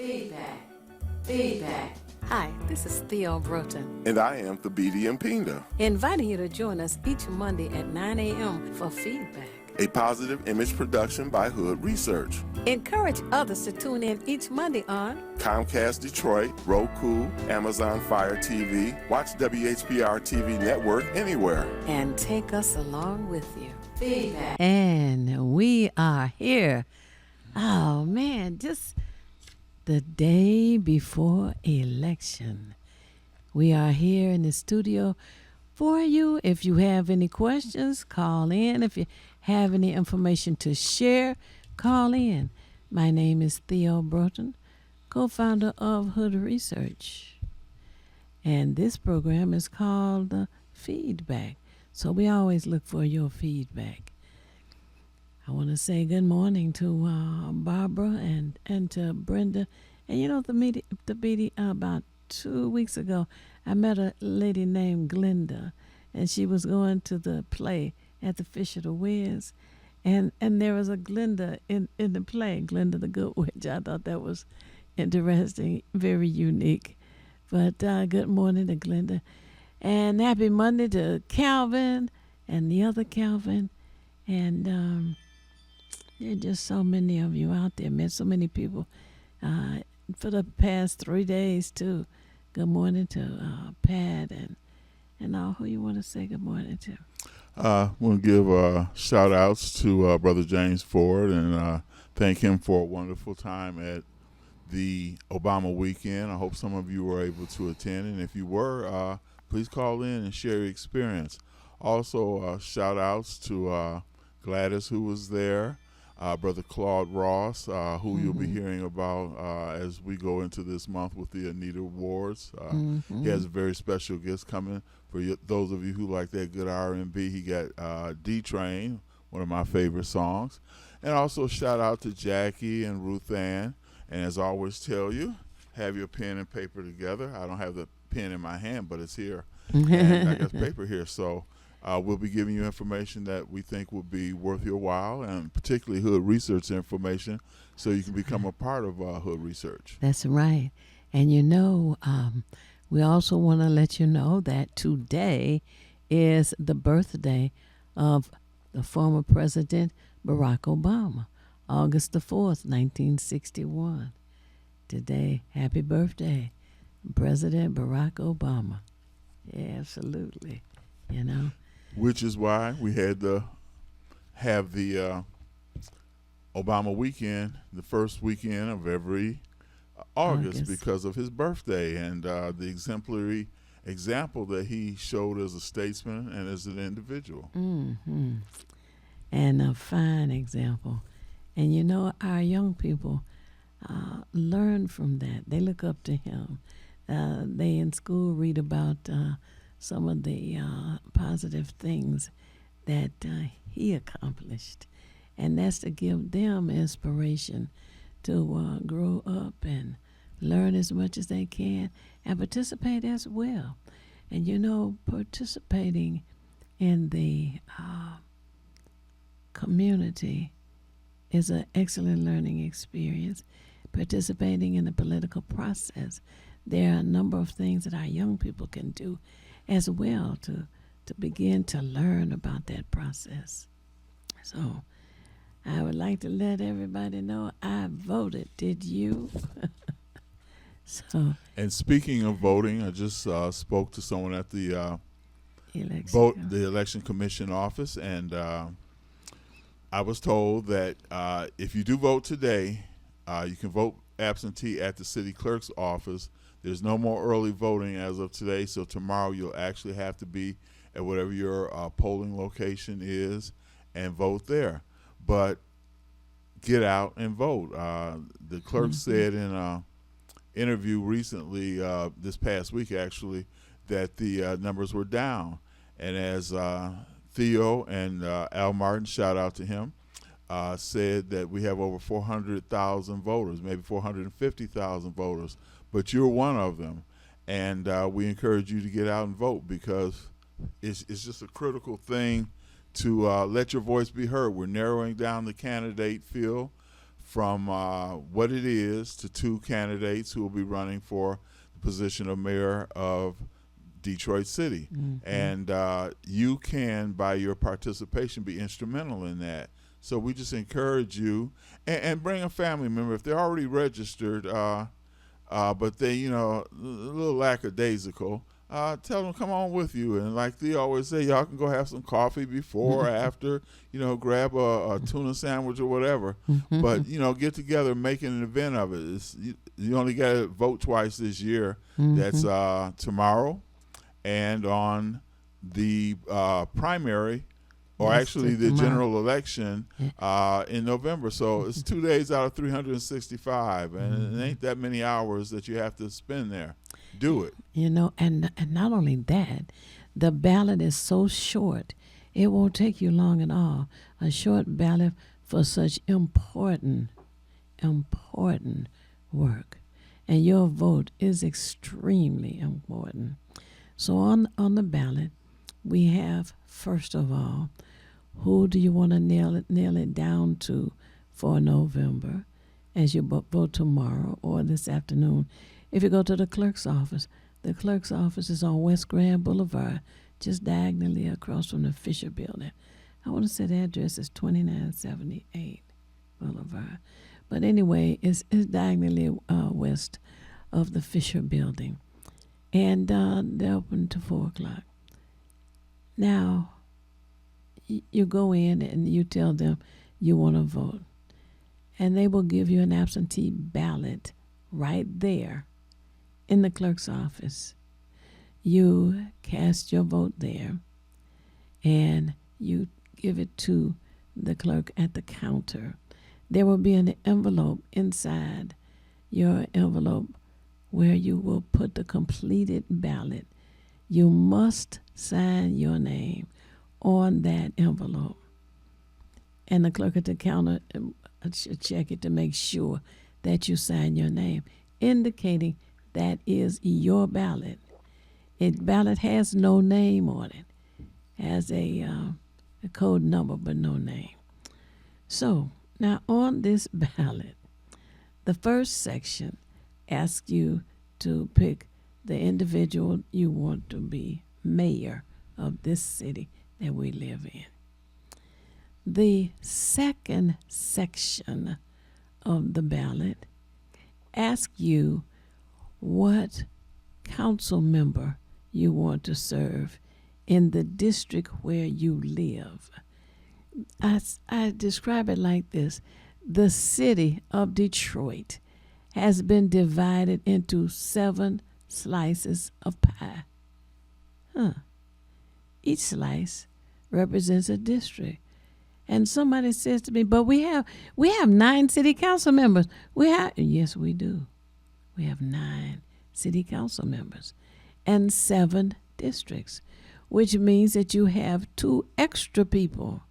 Feedback. Feedback. Hi, this is Theo Broughton, And I am Thabiti Mpinda, inviting you to join us each Monday at 9 a.m. for Feedback. a positive image production by Hood Research. Encourage others to tune in each Monday on Comcast Detroit, Roku, Amazon Fire TV, watch WHPR TV Network anywhere. and take us along with you. Feedback. And we are here. Oh, man, just the day before election. We are here in the studio for you. If you have any questions, call in. If you have any information to share, call in. My name is Theo Broughton, co-founder of Hood Research. And this program is called Feedback. So we always look for your feedback. I want to say good morning to Barbara and to Brenda. And you know, the meeting about 2 weeks ago, I met a lady named Glenda, and she was going to the play at the Fish of the Wiz. And there was a Glenda in the play, Glenda the Good Witch. I thought that was interesting, very unique. But good morning to Glenda. And happy Monday to Calvin and the other Calvin. And there are just so many of you out there, met so many people for the past 3 days, too. Good morning to Pat and all. Who you want to say good morning to? I want to give shout outs to Brother James Ford and thank him for a wonderful time at the Obama weekend. I hope some of you were able to attend, and if you were, please call in and share your experience. Also, shout outs to Gladys, who was there, Brother Claude Ross, who you'll be hearing about as we go into this month with the Anita Awards. He has a very special guest coming. For those of you who like that good R&B, he got D-Train, one of my favorite songs. And also shout out to Jackie and Ruth Ann. And as I always tell you, have your pen and paper together. I don't have the pen in my hand, but it's here. And I got paper here. So we'll be giving you information that we think will be worth your while, and particularly Hood Research information, so you can become a part of Hood Research. That's right. And you know, we also want to let you know that today is the birthday of the former President Barack Obama, August the 4th, 1961. Today, happy birthday, President Barack Obama. Yeah, absolutely, you know. Which is why we had to have the Obama weekend, the first weekend of every August, because of his birthday and the exemplary example that he showed as a statesman and as an individual. Mm-hmm. And a fine example. And you know, our young people learn from that. They look up to him. They in school read about some of the positive things that he accomplished. And that's to give them inspiration to grow up and learn as much as they can and participate as well. And you know, participating in the community is an excellent learning experience. Participating in the political process, there are a number of things that our young people can do as well to begin to learn about that process. So I would like to let everybody know I voted. Did you? So. And speaking of voting, I just spoke to someone at the election commission office, and I was told that if you do vote today, you can vote absentee at the city clerk's office. There's no more early voting as of today, so tomorrow you'll actually have to be at whatever your polling location is and vote there. But get out and vote. The clerk said in an interview recently, this past week actually, that the numbers were down. And as Theo and Al Martin, shout out to him, said that we have over 400,000 voters, maybe 450,000 voters, but you're one of them. And we encourage you to get out and vote, because it's just a critical thing to let your voice be heard. We're narrowing down the candidate field from what it is to 2 candidates who will be running for the position of mayor of Detroit City. And you can, by your participation, be instrumental in that. So we just encourage you, and bring a family member. If they're already registered, but they, a little lackadaisical, tell them come on with you. And like they always say, y'all can go have some coffee before or after, grab a tuna sandwich or whatever. But, get together and make an event of it. You only got to vote twice this year. That's tomorrow and on the primary, or actually the general election in November. So it's 2 days out of 365, and it ain't that many hours that you have to spend there. Do it. And not only that, the ballot is so short, it won't take you long at all. A short ballot for such important work. And your vote is extremely important. So on the ballot, we have, first of all, who do you want to nail it down to for November as you vote tomorrow or this afternoon. If you go to the clerk's office is on West Grand Boulevard, just diagonally across from the Fisher Building. I want to say the address is 2978 Boulevard. But anyway, it's diagonally west of the Fisher Building. And they're open to 4 o'clock. Now, you go in and you tell them you want to vote. And they will give you an absentee ballot right there in the clerk's office. You cast your vote there and you give it to the clerk at the counter. There will be an envelope inside your envelope where you will put the completed ballot. You must sign your name on that envelope. And the clerk at the counter should check it to make sure that you sign your name, indicating that is your ballot. Ballot has no name on it. Has a code number but no name. So now on this ballot, the first section asks you to pick the individual you want to be mayor of this city that we live in. The second section of the ballot asks you what council member you want to serve in the district where you live. I describe it like this. The city of Detroit has been divided into 7 slices of pie. Each slice represents a district. And somebody says to me, but we have 9 city council members. Yes, we do. We have 9 city council members and 7 districts, which means that you have 2 extra people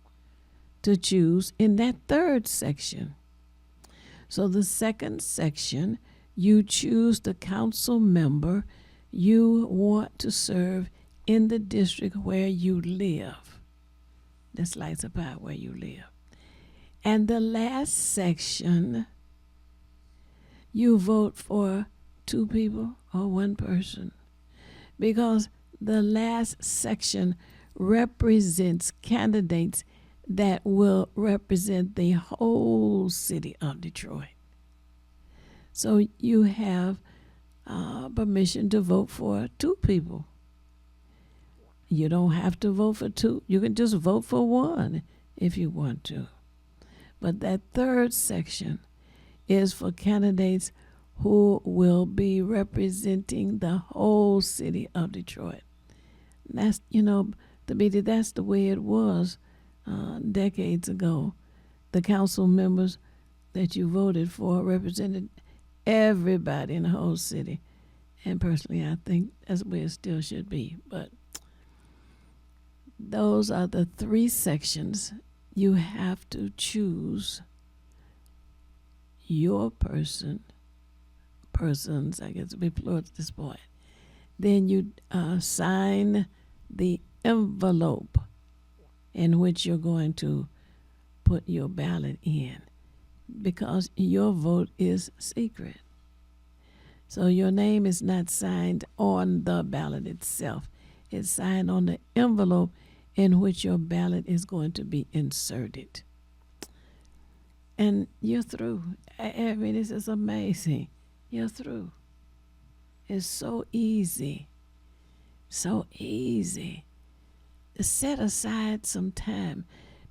to choose in that third section. So the second section, you choose the council member you want to serve in the district where you live. The slice of pie where you live. And the last section, you vote for 2 people or 1 person, because the last section represents candidates that will represent the whole city of Detroit. So you have permission to vote for 2 people. You don't have to vote for 2. You can just vote for 1 if you want to. But that third section is for candidates who will be representing the whole city of Detroit. That's, that's the way it was decades ago. The council members that you voted for represented everybody in the whole city. And personally, I think that's the way it still should be. But those are the 3 sections. You have to choose your persons, I guess it'll be plural at this point. Then you sign the envelope in which you're going to put your ballot in. because your vote is secret. So your name is not signed on the ballot itself. It's signed on the envelope in which your ballot is going to be inserted. And you're through. I mean, this is amazing. You're through. It's so easy. So easy. Set aside some time.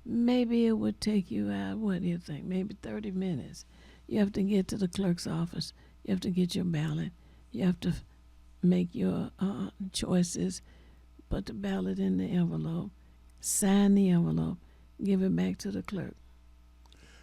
Maybe it would take you out, what do you think? Maybe 30 minutes. You have to get to the clerk's office. You have to get your ballot. You have to make your choices. Put the ballot in the envelope. Sign the envelope. Give it back to the clerk.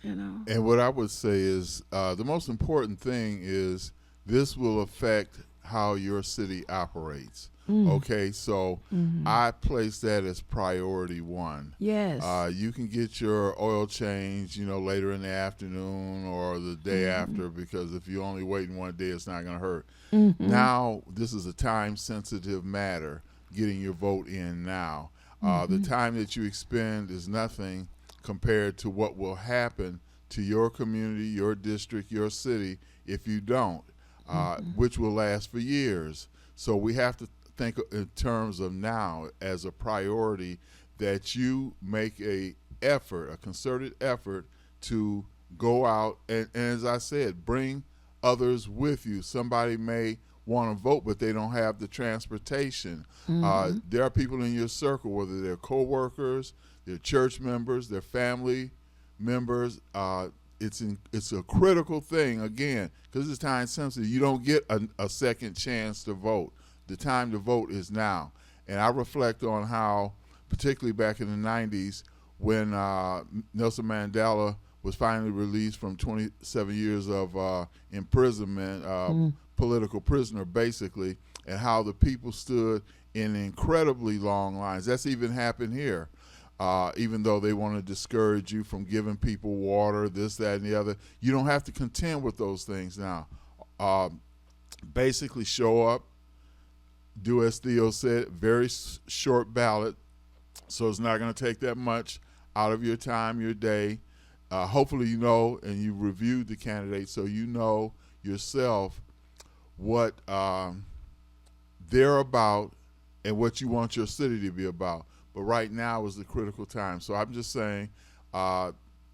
You know. And what I would say is the most important thing is this will affect how your city operates. Okay, so I place that as priority one. Yes. You can get your oil change, later in the afternoon or the day after, because if you're only waiting one day, it's not going to hurt. Now, this is a time-sensitive matter, getting your vote in now. The time that you expend is nothing compared to what will happen to your community, your district, your city if you don't, which will last for years. So we have to think in terms of now as a priority, that you make a concerted effort to go out and as I said, bring others with you. Somebody may want to vote, but they don't have the transportation. There are people in your circle, whether they're co-workers, they're church members, they're family members. It's a critical thing, again, because it's time sensitive. You don't get a second chance to vote. The time to vote is now. And I reflect on how, particularly back in the 90s, when Nelson Mandela was finally released from 27 years of imprisonment, political prisoner basically, and how the people stood in incredibly long lines. That's even happened here. Even though they want to discourage you from giving people water, this, that, and the other, you don't have to contend with those things now. Basically show up, do as Theo said, very short ballot, so it's not going to take that much out of your time, your day. Hopefully you know and you reviewed the candidates, so you know yourself what they're about and what you want your city to be about. But right now is the critical time. So I'm just saying,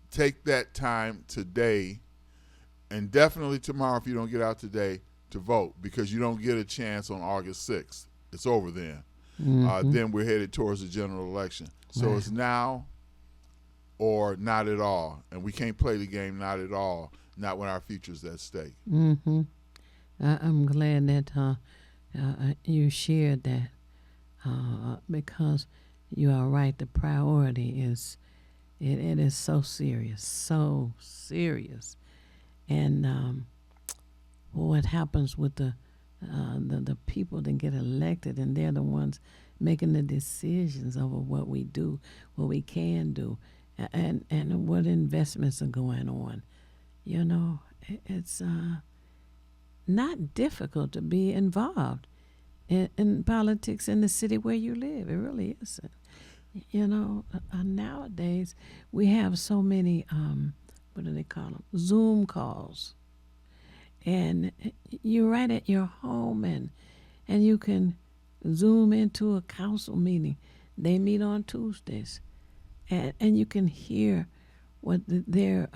take that time today, and definitely tomorrow if you don't get out today, to vote, because you don't get a chance on August 6th. It's over then. Then we're headed towards the general election. So It's now or not at all. And we can't play the game not at all, not when our future's at stake. I'm glad that you shared that because you are right. The priority is, it is so serious. And what happens with the people that get elected, and they're the ones making the decisions over what we do, what we can do, and what investments are going on. It's not difficult to be involved in politics in the city where you live. It really isn't. Nowadays we have so many, what do they call them? Zoom calls. And you're right at your home, and you can Zoom into a council meeting. They meet on Tuesdays, and you can hear what they're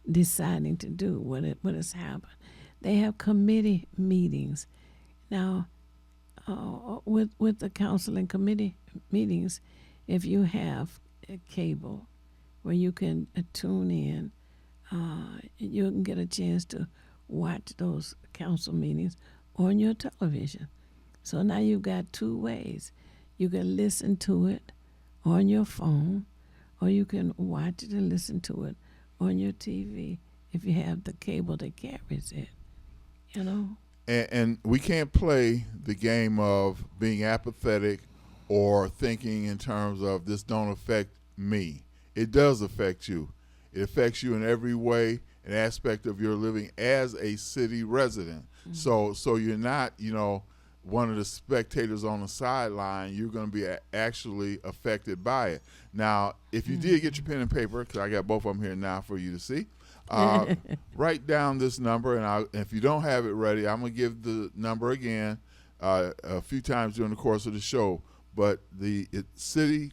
deciding to do, what has happened. They have committee meetings. Now, with the council and committee meetings, if you have a cable where you can tune in, you can get a chance to watch those council meetings on your television. So now you've got two ways. You can listen to it on your phone, or you can watch it and listen to it on your TV if you have the cable that carries it. And we can't play the game of being apathetic or thinking in terms of this don't affect me. It does affect you. It affects you in every way, an aspect of your living as a city resident. So you're not, one of the spectators on the sideline. You're going to be actually affected by it. Now, if you did get your pen and paper, because I got both of them here now for you to see, Write down this number, and if you don't have it ready, I'm going to give the number again a few times during the course of the show. But the City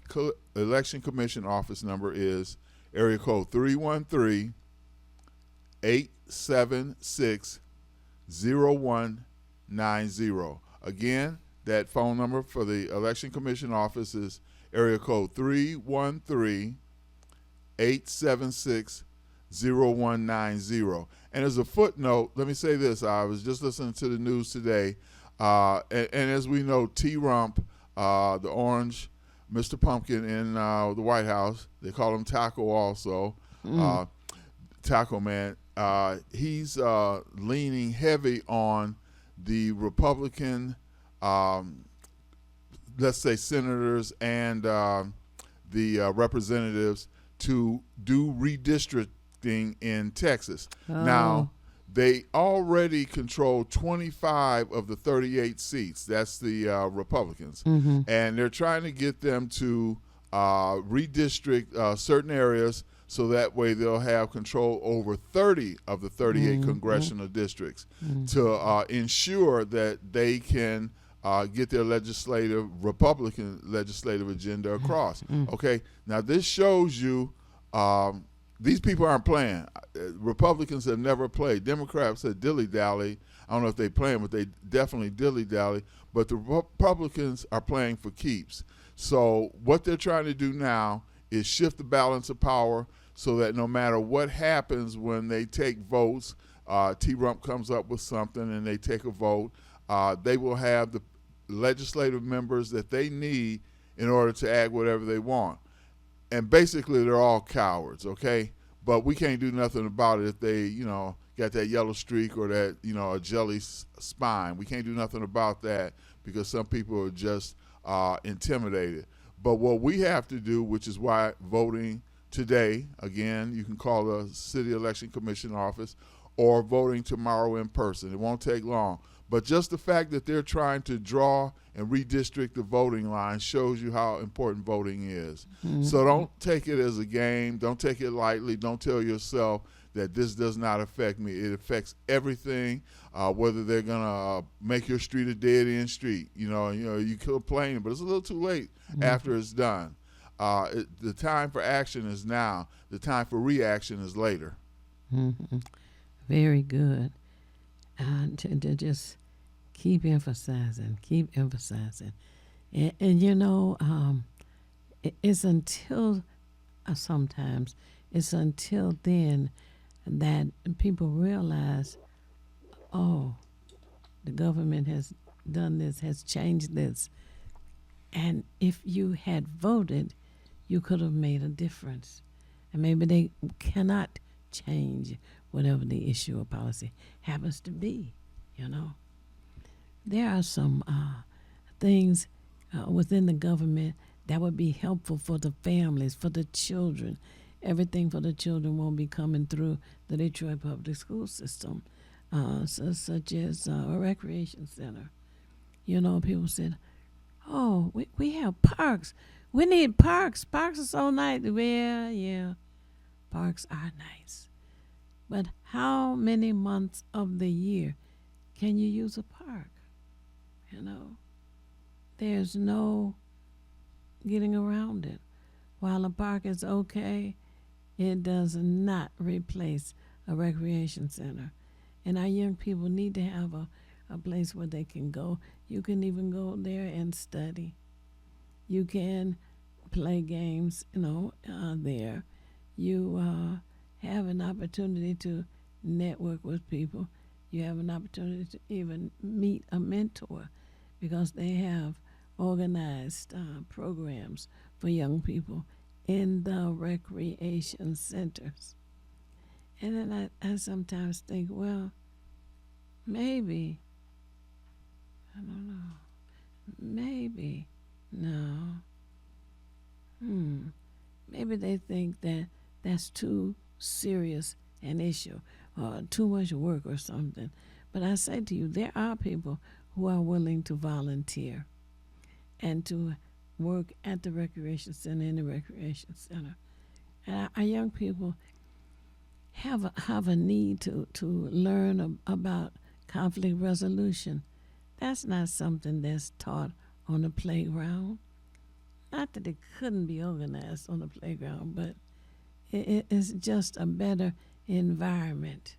Election Commission office number is area code 313-876-0190. Again, that phone number for the Election Commission office is area code 313-876-0190. And as a footnote, let me say this. I was just listening to the news today, and as we know, T-Rump, the orange Mr. Pumpkin in the White House, they call him Taco also, Taco Man, he's leaning heavy on the Republican, let's say senators and the representatives to do redistricting in Texas. Oh. Now, they already control 25 of the 38 seats. That's the Republicans. Mm-hmm. And they're trying to get them to redistrict certain areas so that way they'll have control over 30 of the 38 congressional districts to ensure that they can get their Republican legislative agenda across. Okay, now this shows you these people aren't playing. Republicans have never played. Democrats have dilly-dally. I don't know if they playing, but they definitely dilly-dally. But the Republicans are playing for keeps. So what they're trying to do now is shift the balance of power so that no matter what happens when they take votes, T-Rump comes up with something and they take a vote, they will have the legislative members that they need in order to act whatever they want. And basically they're all cowards, okay? But we can't do nothing about it if they, got that yellow streak or that, a jelly spine. We can't do nothing about that because some people are just intimidated. But what we have to do, which is why voting today, again, you can call the City Election Commission office or voting tomorrow in person. It won't take long. But just the fact that they're trying to draw and redistrict the voting line shows you how important voting is. So don't take it as a game. Don't take it lightly. Don't tell yourself that this does not affect me. It affects everything, whether they're going to make your street a dead-end street. You complain, but it's a little too late after it's done. The time for action is now. The time for reaction is later. Very good. To just keep emphasizing. And it's until sometimes, it's until then that people realize, oh, the government has done this, has changed this. And if you had voted, you could have made a difference. And maybe they cannot change whatever the issue or policy happens to be, There are some things within the government that would be helpful for the families, for the children. Everything for the children won't be coming through the Detroit public school system, such as a recreation center. People said, oh, we have parks. We need parks. Parks are so nice. Well, yeah, parks are nice. But how many months of the year can you use a park? There's no getting around it. While a park is okay, it does not replace a recreation center. And our young people need to have a place where they can go. You can even go there and study. You can play games, there. You have an opportunity to network with people. You have an opportunity to even meet a mentor because they have organized programs for young people in the recreation centers. And then I sometimes think, well, maybe, I don't know, maybe, no. Maybe they think that that's too serious an issue or too much work or something. But I say to you, there are people who are willing to volunteer and to work at the recreation center, in the recreation center. And our young people have a need to learn about conflict resolution. That's not something that's taught on the playground. Not that it couldn't be organized on the playground, but it's just a better environment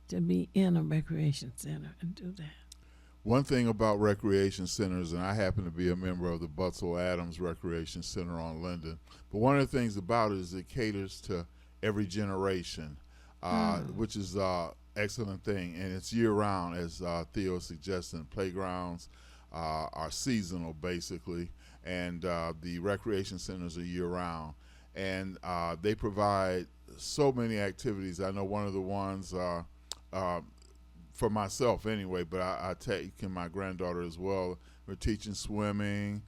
to be in a recreation center and do that. One thing about recreation centers, and I happen to be a member of the Butzel Adams Recreation Center on Linden, but one of the things about it is it caters to every generation, which is an excellent thing, and it's year-round, as Theo suggested. Playgrounds are seasonal, basically, and the recreation centers are year-round, and they provide so many activities. I know one of the ones for myself anyway, but I take in my granddaughter as well. We're teaching swimming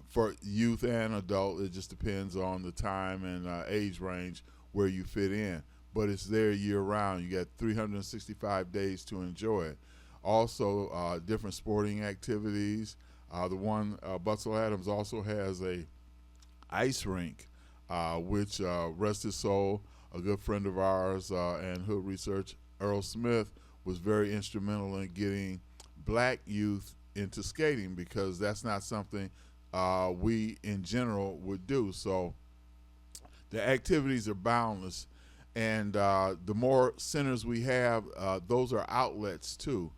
for youth and adult. It just depends on the time and age range where you fit in. But it's there year round. You got 365 days to enjoy it. Also, different sporting activities. The one, Butzel Adams also has a ice rink, which, rest his soul, a good friend of ours and Hood Research, Earl Smith, was very instrumental in getting black youth into skating, because that's not something we in general would do. So the activities are boundless, and the more centers we have, those are outlets too.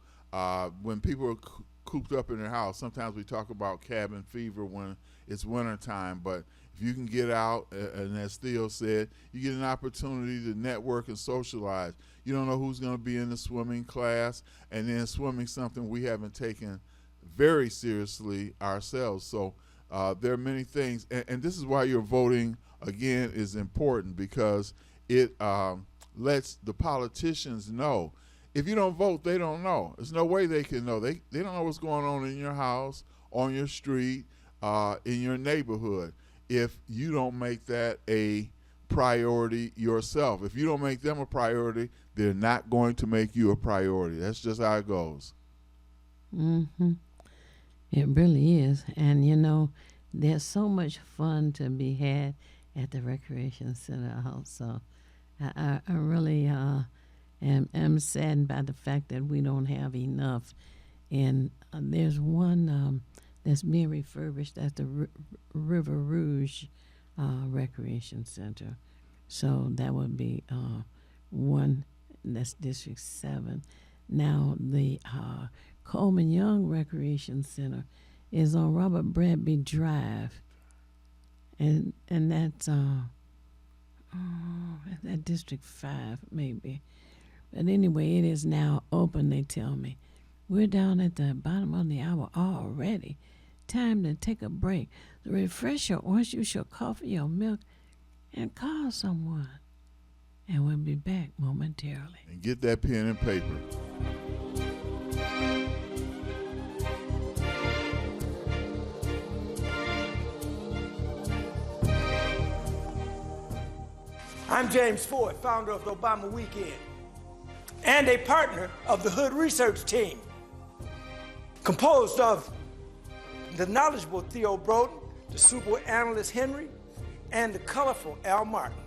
When people are cooped up in their house, sometimes we talk about cabin fever when it's winter time, but if you can get out, and as Theo said, you get an opportunity to network and socialize. You don't know who's going to be in the swimming class, and then swimming something we haven't taken very seriously ourselves. So there are many things, and this is why your voting, again, is important, because it lets the politicians know. If you don't vote, they don't know. There's no way they can know. They don't know what's going on in your house, on your street, in your neighborhood, if you don't make that a priority yourself. If you don't make them a priority, they're not going to make you a priority. That's just how it goes. Mm-hmm. It really is. And, you know, there's so much fun to be had at the Recreation Center also. I really am saddened by the fact that we don't have enough. And there's one that's being refurbished at the River Rouge Recreation Center. So that would be one, that's District 7. Now the Coleman Young Recreation Center is on Robert Bradby Drive. And that's that District 5 maybe. But anyway, it is now open, they tell me. We're down at the bottom of the hour already. Time to take a break. Refresh your orange juice, your coffee, your milk, and call someone. And we'll be back momentarily. And get that pen and paper. I'm James Ford, founder of the Obama Weekend, and a partner of the Hood Research Team, composed of the knowledgeable Theo Broden, the super analyst Henry, and the colorful Al Martin.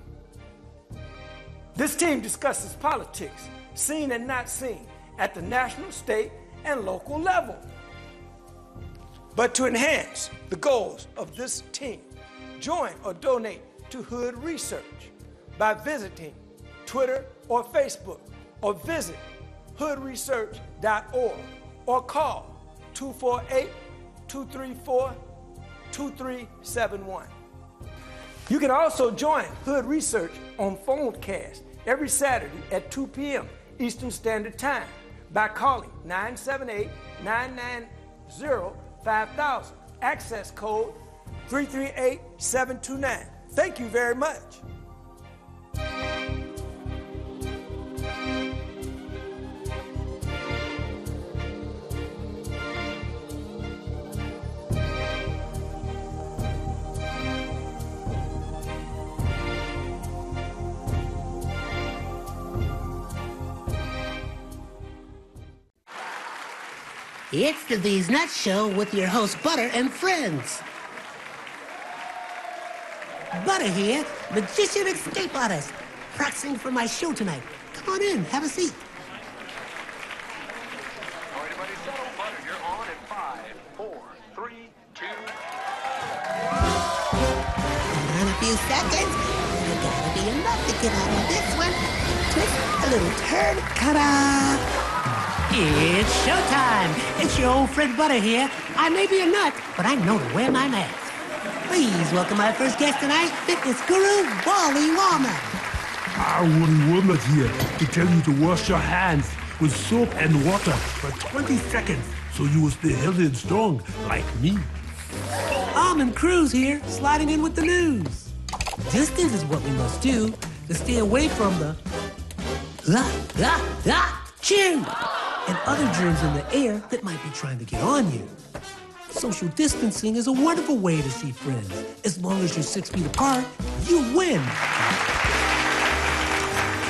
This team discusses politics, seen and not seen, at the national, state, and local level. But to enhance the goals of this team, join or donate to Hood Research by visiting Twitter or Facebook, or visit hoodresearch.org, or call 248-234-2371. You can also join Hood Research on Phonecast every Saturday at 2 p.m. Eastern Standard Time by calling 978-990-5000, access code 338729. Thank you very much. It's the These Nuts Show with your host, Butter and friends. Butter here, magician escape artist. practicing for my show tonight. Come on in, have a seat. All right, everybody settle. Butter, you're on in 5, 4, 3, 2. In a few seconds, you gotta be enough to get out of this one. Twist a little turn, ta-da! It's showtime. It's your old friend Butter here. I may be a nut, but I know to wear my mask. Please welcome my first guest tonight, fitness guru, Wally Warner. Wally Warner here to tell you to wash your hands with soap and water for 20 seconds so you will stay healthy and strong like me. Almond Cruz here, sliding in with the news. Distance is what we must do to stay away from the chew and other germs in the air that might be trying to get on you. Social distancing is a wonderful way to see friends. As long as you're 6 feet apart, you win.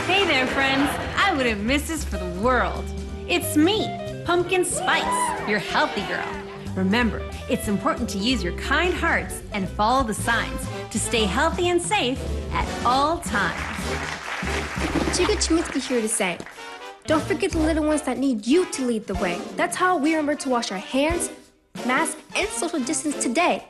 Hey there, friends. I wouldn't miss this for the world. It's me, Pumpkin Spice, your healthy girl. Remember, it's important to use your kind hearts and follow the signs to stay healthy and safe at all times. Chica Chiminsky here to say, don't forget the little ones that need you to lead the way. That's how we remember to wash our hands, mask, and social distance today.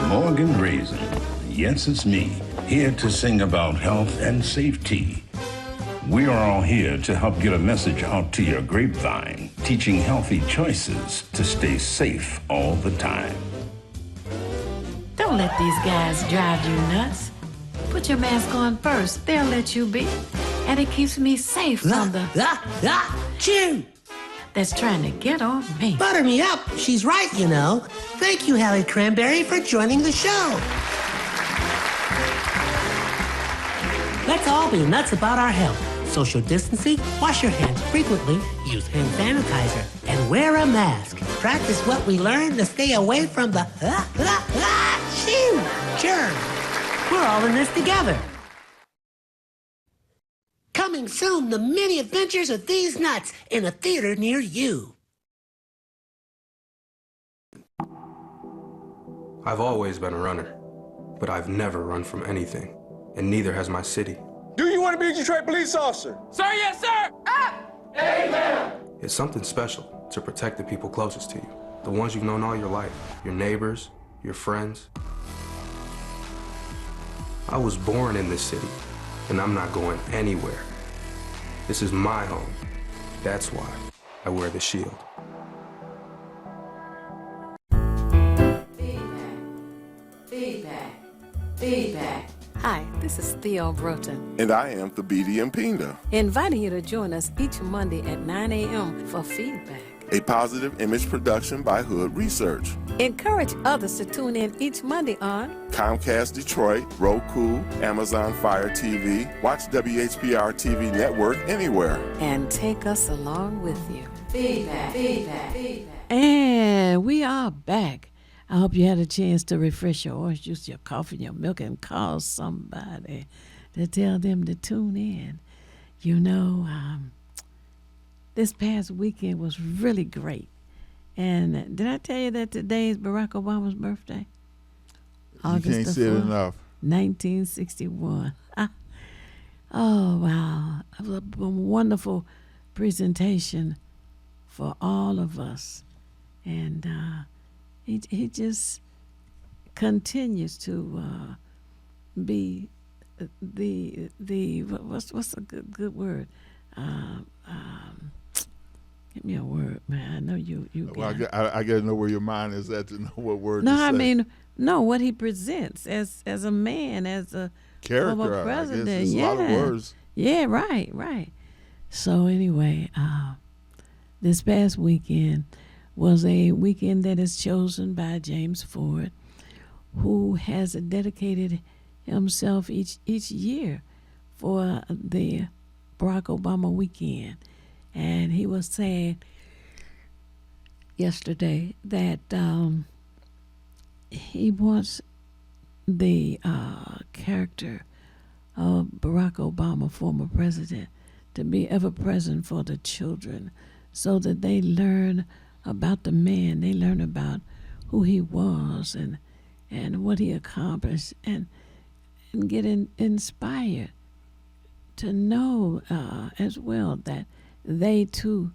Morgan Raisin. Yes, it's me, here to sing about health and safety. We are all here to help get a message out to your grapevine, teaching healthy choices to stay safe all the time. Don't let these guys drive you nuts. Put your mask on first. They'll let you be. And it keeps me safe from the chew that's trying to get on me. Butter me up. She's right, you know. Thank you, Hallie Cranberry, for joining the show. Let's all be nuts about our health. Social distancing, wash your hands frequently, use hand sanitizer, and wear a mask. Practice what we learned to stay away from the germs. We're all in this together. Coming soon, the many adventures of these nuts in a theater near you. I've always been a runner, but I've never run from anything, and neither has my city. Do you want to be a Detroit police officer? Sir, yes, sir! Amen! It's something special to protect the people closest to you, the ones you've known all your life, your neighbors, your friends. I was born in this city, and I'm not going anywhere. This is my home. That's why I wear the shield. Feedback. Hi, this is Theo Broughton. And I am Thabiti Mpinda. Inviting you to join us each Monday at 9 a.m. for Feedback. A positive image production by Hood Research. Encourage others to tune in each Monday on Comcast Detroit, Roku, Amazon Fire TV, watch WHPR TV Network anywhere. and take us along with you. Feedback. And we are back. I hope you had a chance to refresh your orange juice, your coffee, your milk, and call somebody to tell them to tune in. You know, this past weekend was really great. And did I tell you that today is Barack Obama's birthday? You can't say it 4th, enough. 1961. Oh, wow. It was a wonderful presentation for all of us. And he just continues to be the what's a good word? Give me a word, man. I know you. Well, I got to know where your mind is at to know what word No, to say. I mean, no, what he presents as a man, as a Character, former I guess president. it's a lot of words. Yeah, right. So anyway, this past weekend was a weekend that is chosen by James Ford, who has dedicated himself each year for the Barack Obama weekend. And he was saying yesterday that he wants the character of Barack Obama, former president, to be ever present for the children so that they learn about the man, they learn about who he was and what he accomplished. And can get inspired to know as well that they too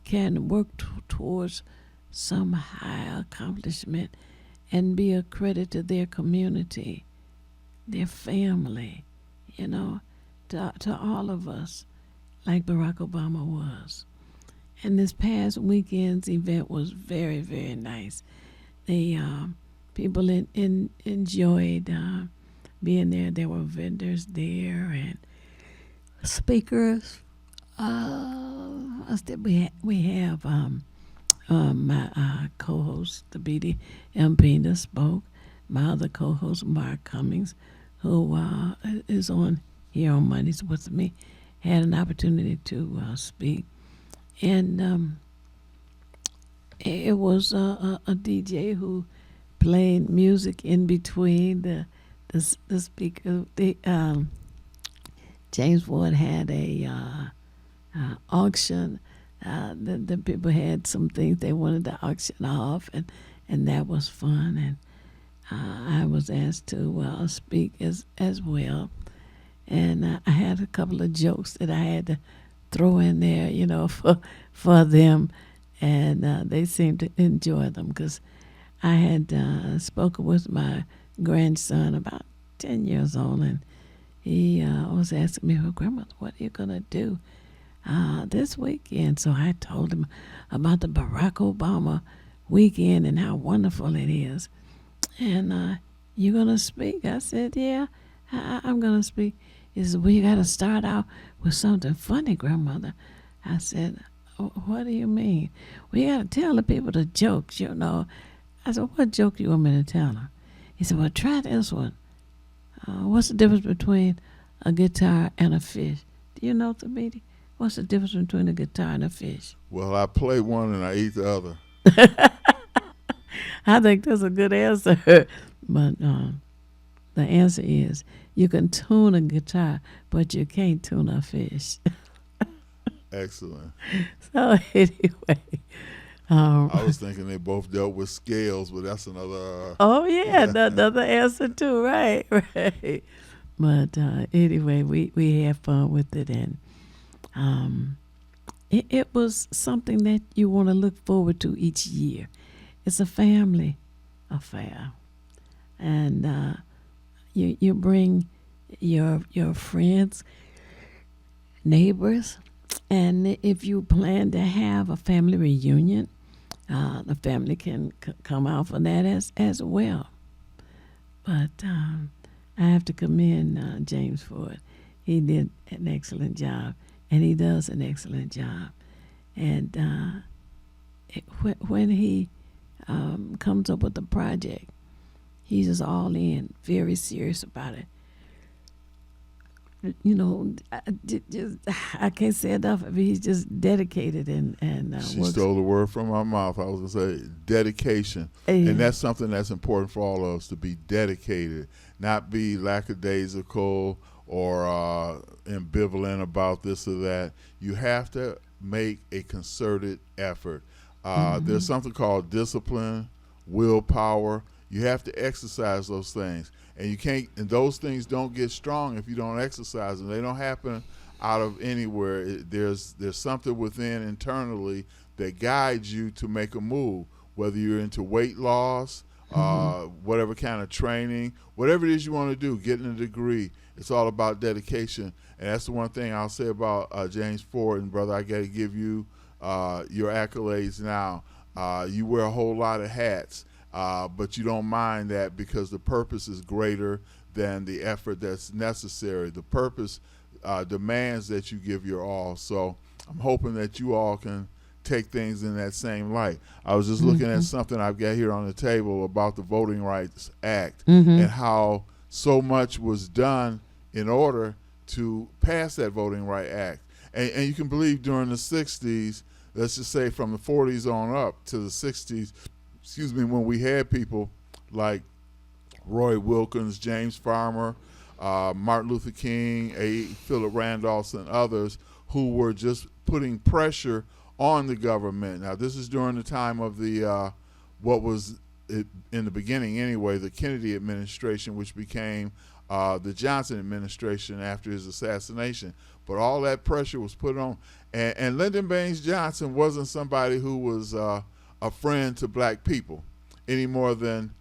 can work towards some high accomplishment and be a credit to their community, their family, to all of us, like Barack Obama was. And this past weekend's event was very, very nice. The people enjoyed being there. There were vendors there and speakers. We have my co-host, the BD M. Pena, spoke. My other co-host, Mark Cummings, who is on here on Mondays with me, had an opportunity to speak. And it was a DJ who played music in between the speaker. James Ford had a auction. The people had some things they wanted to auction off, and that was fun. And I was asked to speak as well. And I had a couple of jokes that I had to throw in there, for them, and they seemed to enjoy them because I had spoken with my grandson, about 10 years old, and he was asking me, well, Grandmother, what are you going to do this weekend? So I told him about the Barack Obama weekend and how wonderful it is. And you going to speak? I said, yeah, I'm going to speak. He said, well, you got to start out with something funny, Grandmother. I said, what do you mean? Well, you got to tell the people the jokes, I said, what joke you want me to tell them? He said, well, try this one. What's the difference between a guitar and a fish? Do you know, Tabiti? What's the difference between a guitar and a fish? Well, I play one and I eat the other. I think that's a good answer. But the answer is you can tune a guitar, but you can't tune a fish. Excellent. So anyway. I was thinking they both dealt with scales, but that's another. Oh, yeah, another answer too, right. But anyway, we had fun with it, and it was something that you want to look forward to each year. It's a family affair, and you bring your friends, neighbors, and if you plan to have a family reunion, the family can come out for that as well. But I have to commend James Ford. He did an excellent job, and he does an excellent job. And when he comes up with a project, he's just all in, very serious about it. I can't say enough of it. He's just dedicated and She works. stole the word from my mouth. I was going to say dedication. And that's something that's important for all of us, to be dedicated, not be lackadaisical or ambivalent about this or that. You have to make a concerted effort. There's something called discipline, willpower. You have to exercise those things. And you can't, and those things don't get strong if you don't exercise them. They don't happen out of anywhere. There's something within internally that guides you to make a move, whether you're into weight loss, whatever kind of training, whatever it is you want to do, getting a degree. It's all about dedication. And that's the one thing I'll say about James Ford. And brother, I got to give you your accolades now. You wear a whole lot of hats. But you don't mind that because the purpose is greater than the effort that's necessary. The purpose demands that you give your all. So I'm hoping that you all can take things in that same light. I was just looking at something I've got here on the table about the Voting Rights Act and how so much was done in order to pass that Voting Rights Act. And you can believe during the 60s, let's just say from the 40s on up to the 60s, when we had people like Roy Wilkins, James Farmer, Martin Luther King, Philip Randolph, and others who were just putting pressure on the government. Now, this is during the time of the what was in the beginning anyway, the Kennedy administration, which became the Johnson administration after his assassination. But all that pressure was put on. And Lyndon Baines Johnson wasn't somebody who was a friend to black people any more than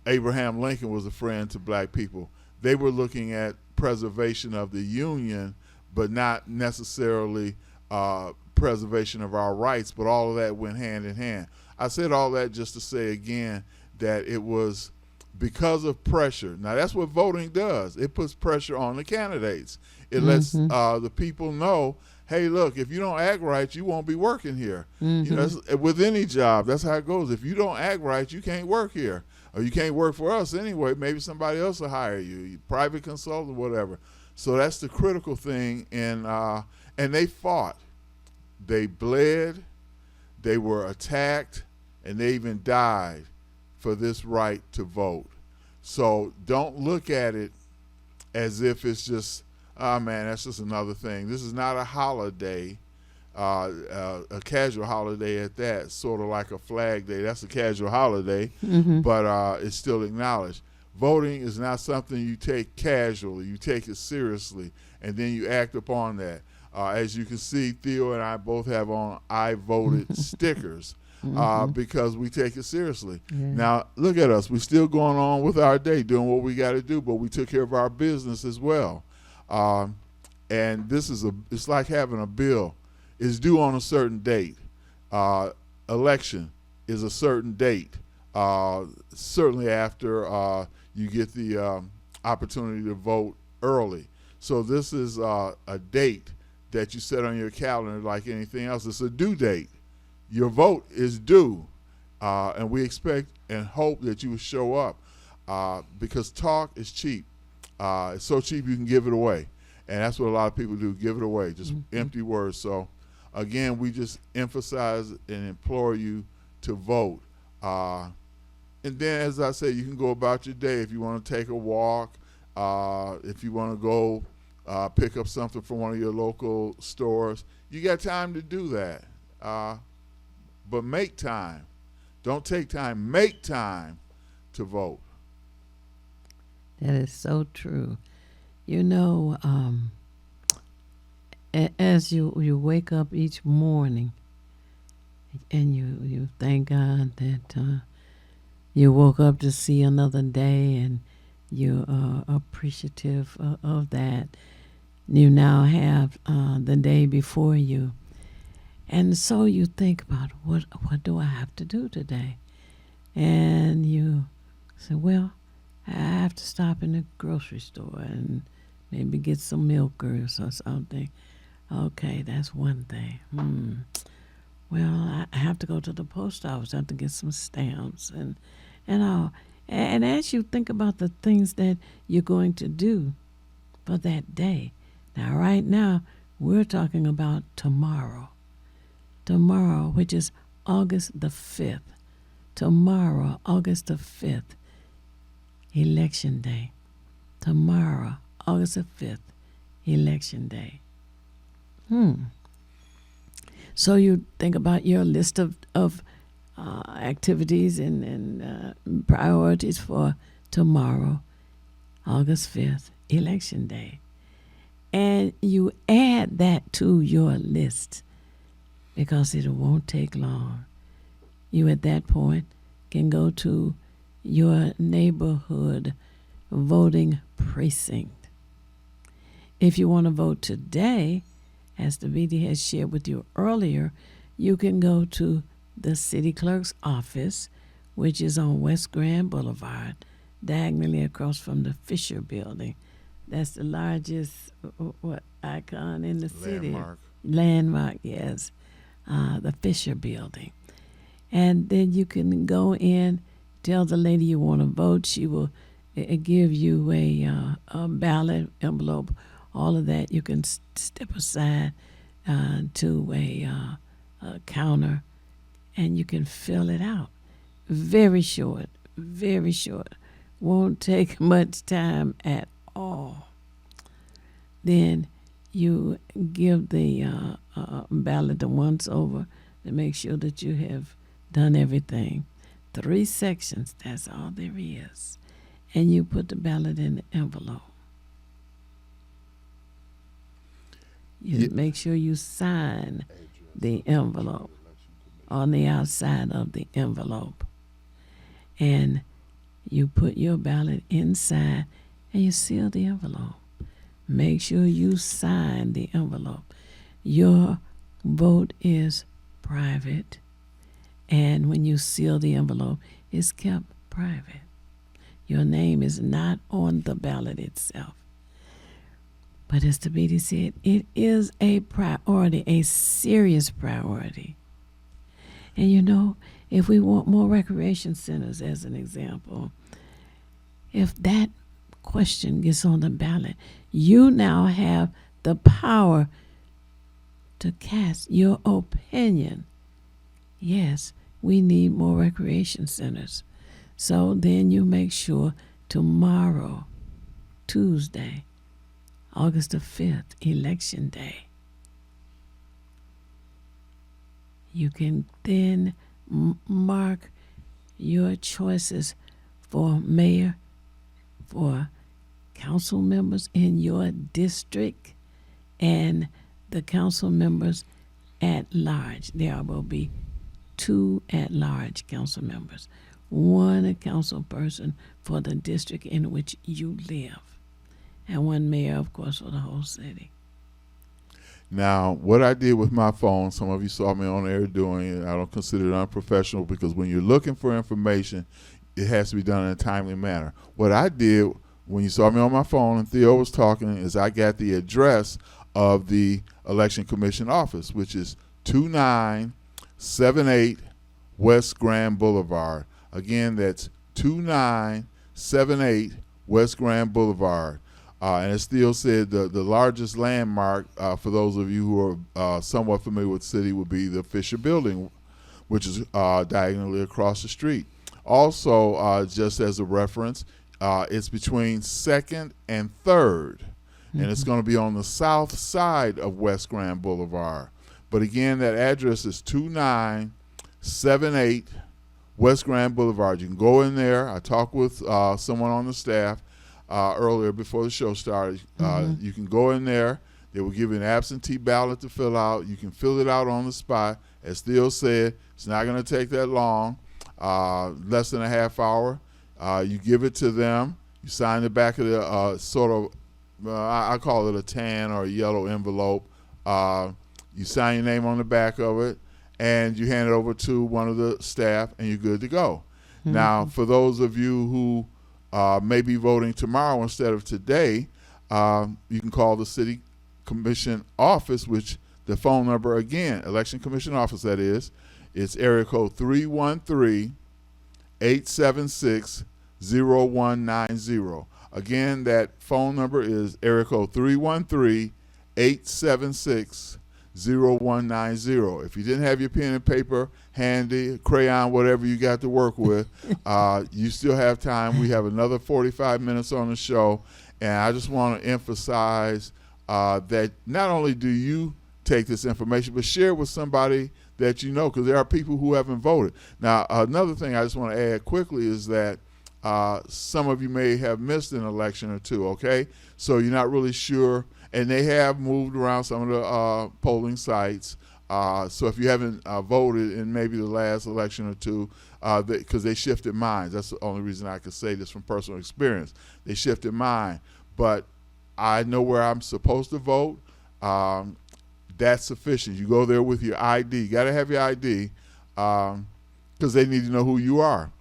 Abraham Lincoln was a friend to black people. They were looking at preservation of the Union, but not necessarily preservation of our rights, but all of that went hand in hand. I said all that just to say again that it was because of pressure. Now that's what voting does. It puts pressure on the candidates. It lets the people know, hey, look, if you don't act right, you won't be working here. You know, with any job, that's how it goes. If you don't act right, you can't work here. Or you can't work for us anyway. Maybe somebody else will hire you, private consultant, whatever. So that's the critical thing. And they fought. They bled. They were attacked. And they even died for this right to vote. So don't look at it as if it's just, oh man, that's just another thing. This is not a holiday, a casual holiday at that, sort of like a flag day. That's a casual holiday, but it's still acknowledged. Voting is not something you take casually. You take it seriously, and then you act upon that. As you can see, Theo and I both have on I voted stickers. Because we take it seriously. Now, look at us. We're still going on with our day, doing what we got to do, but we took care of our business as well. And this is it's like having a bill. It's due on a certain date. Election is a certain date, certainly after you get the opportunity to vote early. So this is a date that you set on your calendar like anything else. It's a due date. Your vote is due, and we expect and hope that you will show up because talk is cheap. It's so cheap you can give it away, and that's what a lot of people do, give it away, just empty words. So, again, we just emphasize and implore you to vote. And then, as I said, you can go about your day if you want to take a walk, if you want to go pick up something from one of your local stores. You got time to do that. But make time. Don't take time. Make time to vote. That is so true. You know, as you wake up each morning and you thank God that you woke up to see another day and you are appreciative of that. You now have the day before you. And so you think about what do I have to do today? And you say, well, I have to stop in the grocery store and maybe get some milk or something. Okay, that's one thing. Well, I have to go to the post office. I have to get some stamps and all. And as you think about the things that you're going to do for that day, now right now we're talking about tomorrow. Tomorrow, which is August the 5th. Tomorrow, August the 5th, Election Day. Tomorrow, August the 5th, Election Day. So you think about your list of activities and priorities for tomorrow, August 5th, Election Day. And you add that to your list, because it won't take long. You at that point can go to your neighborhood voting precinct. If you want to vote today, as the BD has shared with you earlier, you can go to the city clerk's office, which is on West Grand Boulevard, diagonally across from the Fisher Building. That's the largest icon in the city. Landmark, yes. The Fisher Building. And then you can go in, tell the lady you want to vote. She will give you a ballot envelope, all of that. You can step aside to a counter, and you can fill it out. Very short, very short. Won't take much time at all. Then you give the ballot a once over to make sure that you have done everything. 3 sections. That's all there is. And you put the ballot in the envelope. You make sure you sign the envelope on the outside of the envelope. And you put your ballot inside and you seal the envelope. Make sure you sign the envelope. Your vote is private. And when you seal the envelope, it's kept private. Your name is not on the ballot itself. But as Tabitha said, it is a priority, a serious priority. And you know, if we want more recreation centers, as an example, if that question gets on the ballot, you now have the power to cast your opinion. Yes, we need more recreation centers. So then you make sure tomorrow, Tuesday, August the 5th, Election Day, you can then mark your choices for mayor, for council members in your district, and the council members at large. There will be 2 at-large council members, 1 a council person for the district in which you live, and 1 mayor, of course, for the whole city. Now, what I did with my phone, some of you saw me on air doing it. I don't consider it unprofessional because when you're looking for information, it has to be done in a timely manner. What I did when you saw me on my phone and Theo was talking is I got the address of the Election Commission office, which is 2978 West Grand Boulevard. Again, that's 2978 West Grand Boulevard. And as Theo said, the largest landmark, for those of you who are somewhat familiar with the city, would be the Fisher Building, which is diagonally across the street. Also, just as a reference, it's between 2nd and 3rd, and it's going to be on the south side of West Grand Boulevard. But again, that address is 2978 West Grand Boulevard. You can go in there. I talked with someone on the staff earlier before the show started. You can go in there. They will give you an absentee ballot to fill out. You can fill it out on the spot. As Theo said, it's not going to take that long, less than a half hour. You give it to them. You sign the back of the I call it a tan or a yellow envelope. You sign your name on the back of it, and you hand it over to one of the staff, and you're good to go. Now, for those of you who may be voting tomorrow instead of today, you can call the City Commission office, which the phone number, again, Election Commission office, that is, it's area code 313-876-0190. Again, that phone number is area code 313-876-0190. If you didn't have your pen and paper handy, crayon, whatever you got to work with, you still have time. We have another 45 minutes on the show, and I just want to emphasize that not only do you take this information, but share it with somebody that you know, because there are people who haven't voted. Now, another thing I just want to add quickly is that some of you may have missed an election or two, okay? So you're not really sure, and they have moved around some of the polling sites. So if you haven't voted in maybe the last election or two, because they shifted minds. That's the only reason I could say this from personal experience. They shifted mind. But I know where I'm supposed to vote. That's sufficient. You go there with your ID. You got to have your ID because they need to know who you are.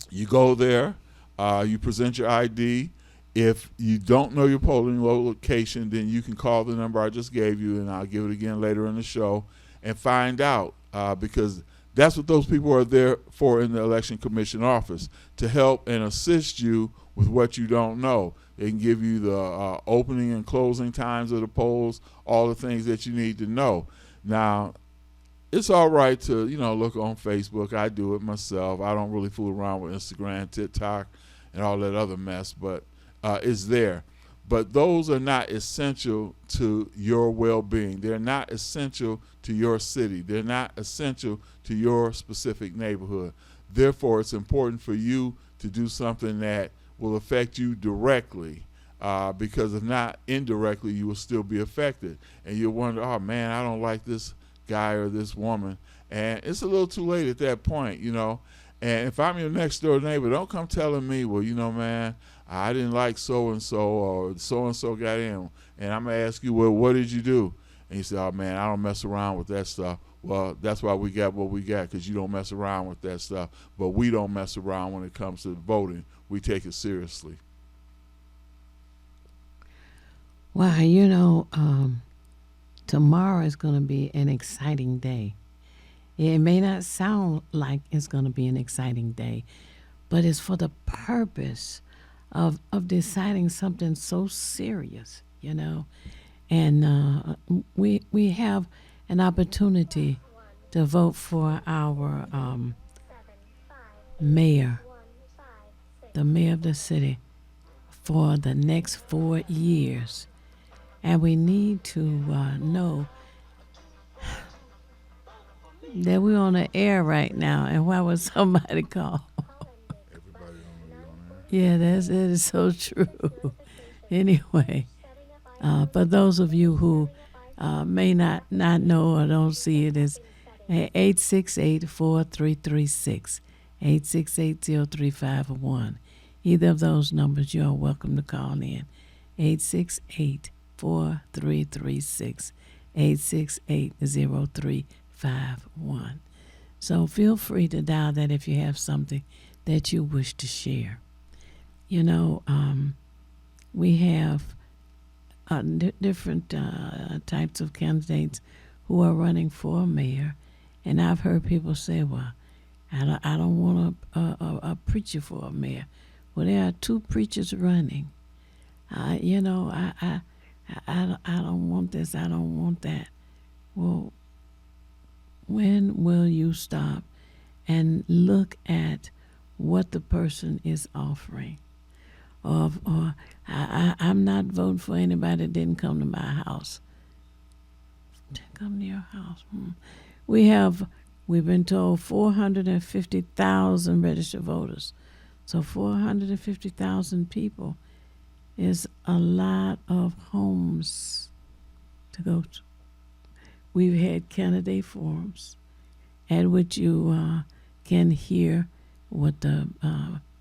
You go there. You present your ID. If you don't know your polling location, then you can call the number I just gave you, and I'll give it again later in the show, and find out, because that's what those people are there for in the Election Commission office, to help and assist you with what you don't know. They can give you the opening and closing times of the polls, all the things that you need to know. Now, it's all right to, look on Facebook. I do it myself. I don't really fool around with Instagram, TikTok, and all that other mess, but it's there. But those are not essential to your well-being. They're not essential to your city. They're not essential to your specific neighborhood. Therefore, it's important for you to do something that will affect you directly, because if not, indirectly, you will still be affected. And you'll wonder, oh man, I don't like this guy or this woman. And it's a little too late at that point, you know. And if I'm your next door neighbor, don't come telling me, well, you know, man, I didn't like so-and-so, or so-and-so got in. And I'm going to ask you, well, what did you do? And you say, oh man, I don't mess around with that stuff. Well, that's why we got what we got, because you don't mess around with that stuff. But we don't mess around when it comes to voting. We take it seriously. Well, you know, tomorrow is going to be an exciting day. It may not sound like it's going to be an exciting day, but it's for the purpose of deciding something so serious, you know. And we have an opportunity to vote for our mayor, the mayor of the city, for the next 4 years. And we need to know that we're on the air right now. And why would somebody call? Yeah, it is so true. Anyway, for those of you who may not know or don't see it, it's 868-4336, 868-0351. Either of those numbers, you are welcome to call in. 868-4336, 868-0351. So feel free to dial that if you have something that you wish to share. You know, we have different types of candidates who are running for mayor, and I've heard people say, "Well, I don't want a preacher for a mayor." Well, there are 2 preachers running. You know, I don't want this. I don't want that. Well, when will you stop and look at what the person is offering? Or I'm not voting for anybody that didn't come to my house. Didn't come to your house. We've been told 450,000 registered voters. So 450,000 people is a lot of homes to go to. We've had candidate forums at which you can hear what the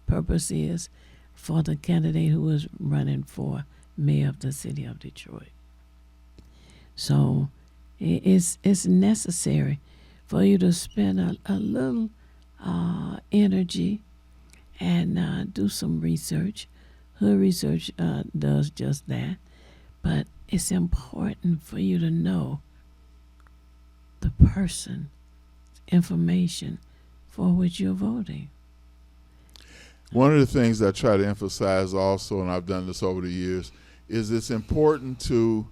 purpose is for the candidate who is running for mayor of the city of Detroit. So it's necessary for you to spend a little energy and do some research. Hood Research does just that. But it's important for you to know the person, information for which you're voting. One of the things I try to emphasize also, and I've done this over the years, is it's important to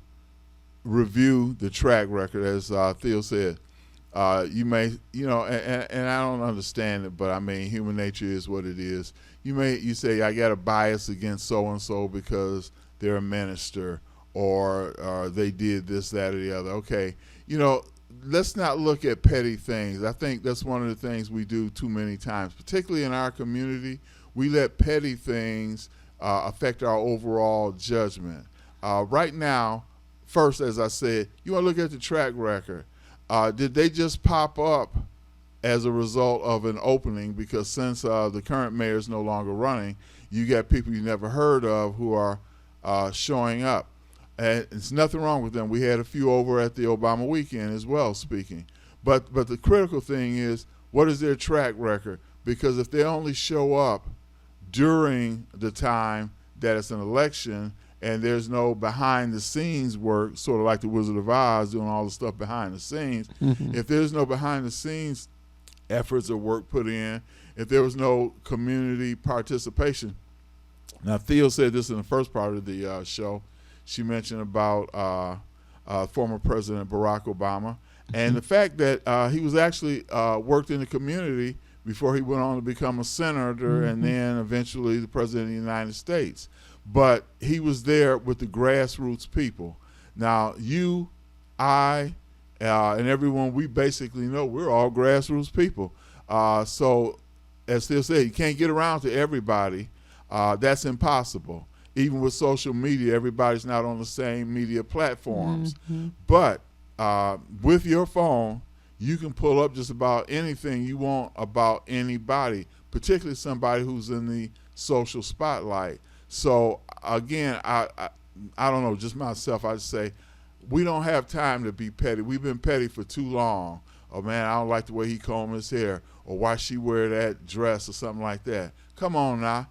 review the track record, as Theo said. You may, you know, and I don't understand it, but I mean, human nature is what it is. You say, I got a bias against so-and-so because they're a minister, or they did this, that, or the other. Okay, you know, let's not look at petty things. I think that's one of the things we do too many times, particularly in our community. We let petty things affect our overall judgment. Right now, first, as I said, you want to look at the track record. Did they just pop up as a result of an opening? Because since the current mayor is no longer running, you got people you never heard of who are showing up. And there's nothing wrong with them. We had a few over at the Obama weekend as well speaking. But the critical thing is, what is their track record? Because if they only show up during the time that it's an election and there's no behind-the-scenes work, sort of like the Wizard of Oz doing all the stuff behind the scenes, if there's no behind-the-scenes efforts or work put in, if there was no community participation. Now, Theo said this in the first part of the show. She mentioned about former President Barack Obama and the fact that he was actually worked in the community before he went on to become a senator and then eventually the president of the United States. But he was there with the grassroots people. Now, you, I, and everyone we basically know, we're all grassroots people. So as Phil said, you can't get around to everybody. That's impossible. Even with social media, everybody's not on the same media platforms. Mhm. But with your phone, you can pull up just about anything you want about anybody, particularly somebody who's in the social spotlight. So again, I don't know, just myself, I'd say we don't have time to be petty. We've been petty for too long. Oh man, I don't like the way he combed his hair, or why she wear that dress or something like that. Come on now,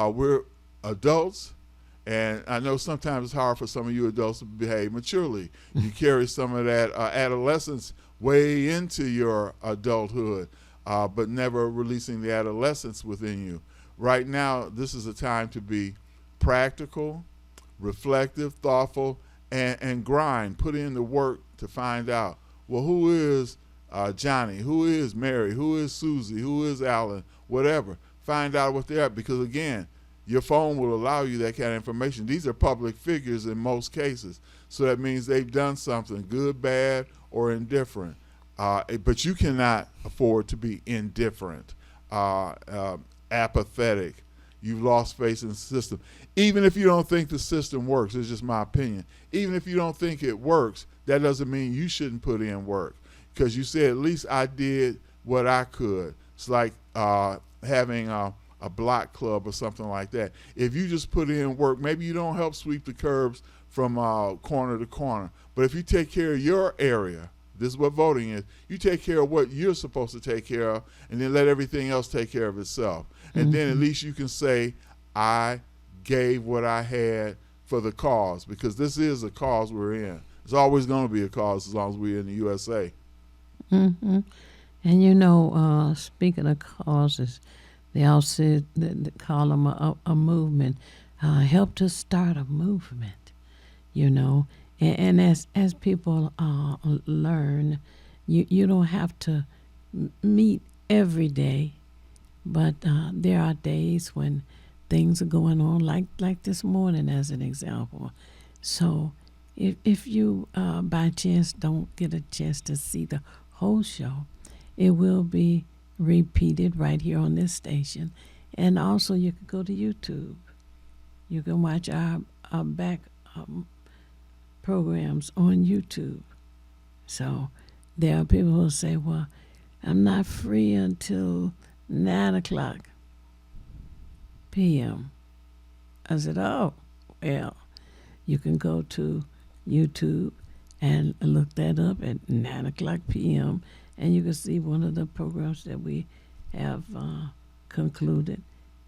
we're adults, and I know sometimes it's hard for some of you adults to behave maturely. You carry some of that adolescence way into your adulthood, but never releasing the adolescence within you. Right now, this is a time to be practical, reflective, thoughtful, and grind. Put in the work to find out, well, who is Johnny? Who is Mary? Who is Susie? Who is Alan? Whatever. Find out what they are, because again, your phone will allow you that kind of information. These are public figures in most cases, so that means they've done something good, bad, or indifferent. But you cannot afford to be indifferent, apathetic. You've lost faith in the system. Even if you don't think the system works, it's just my opinion. Even if you don't think it works, that doesn't mean you shouldn't put in work. Because you said, at least I did what I could. It's like having a block club or something like that. If you just put in work, maybe you don't help sweep the curbs from corner to corner. But if you take care of your area, this is what voting is. You take care of what you're supposed to take care of, and then let everything else take care of itself. And then at least you can say, I gave what I had for the cause, because this is a cause we're in. It's always going to be a cause as long as we're in the USA. Mm-hmm. And you know, speaking of causes, they also they call them a movement. Help to start a movement, you know. And as people learn, you don't have to meet every day, but there are days when things are going on, like this morning as an example. So if you by chance don't get a chance to see the whole show, it will be repeated right here on this station. And also you can go to YouTube. You can watch our back programs on YouTube. So there are people who say, well, I'm not free until 9 o'clock p.m. I said, oh, well, you can go to YouTube and look that up at 9 o'clock p.m. and you can see one of the programs that we have concluded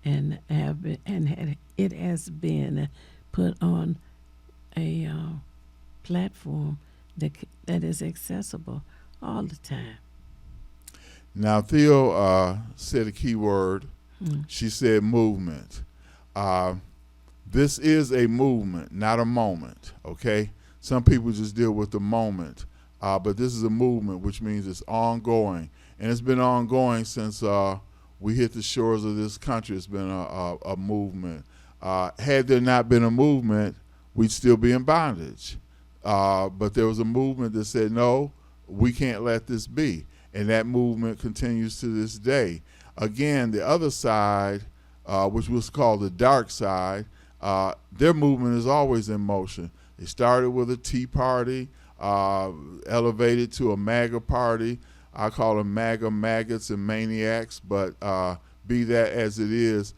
and it has been put on a platform that is accessible all the time. Now, Theo said a key word. She said movement. This is a movement, not a moment, okay? Some people just deal with the moment, but this is a movement, which means it's ongoing. And it's been ongoing since we hit the shores of this country. It's been a movement. Had there not been a movement, we'd still be in bondage. But there was a movement that said, no, we can't let this be. And that movement continues to this day. Again, the other side, which was called the dark side, their movement is always in motion. They started with a Tea Party, elevated to a MAGA party. I call them MAGA maggots and maniacs, but be that as it is,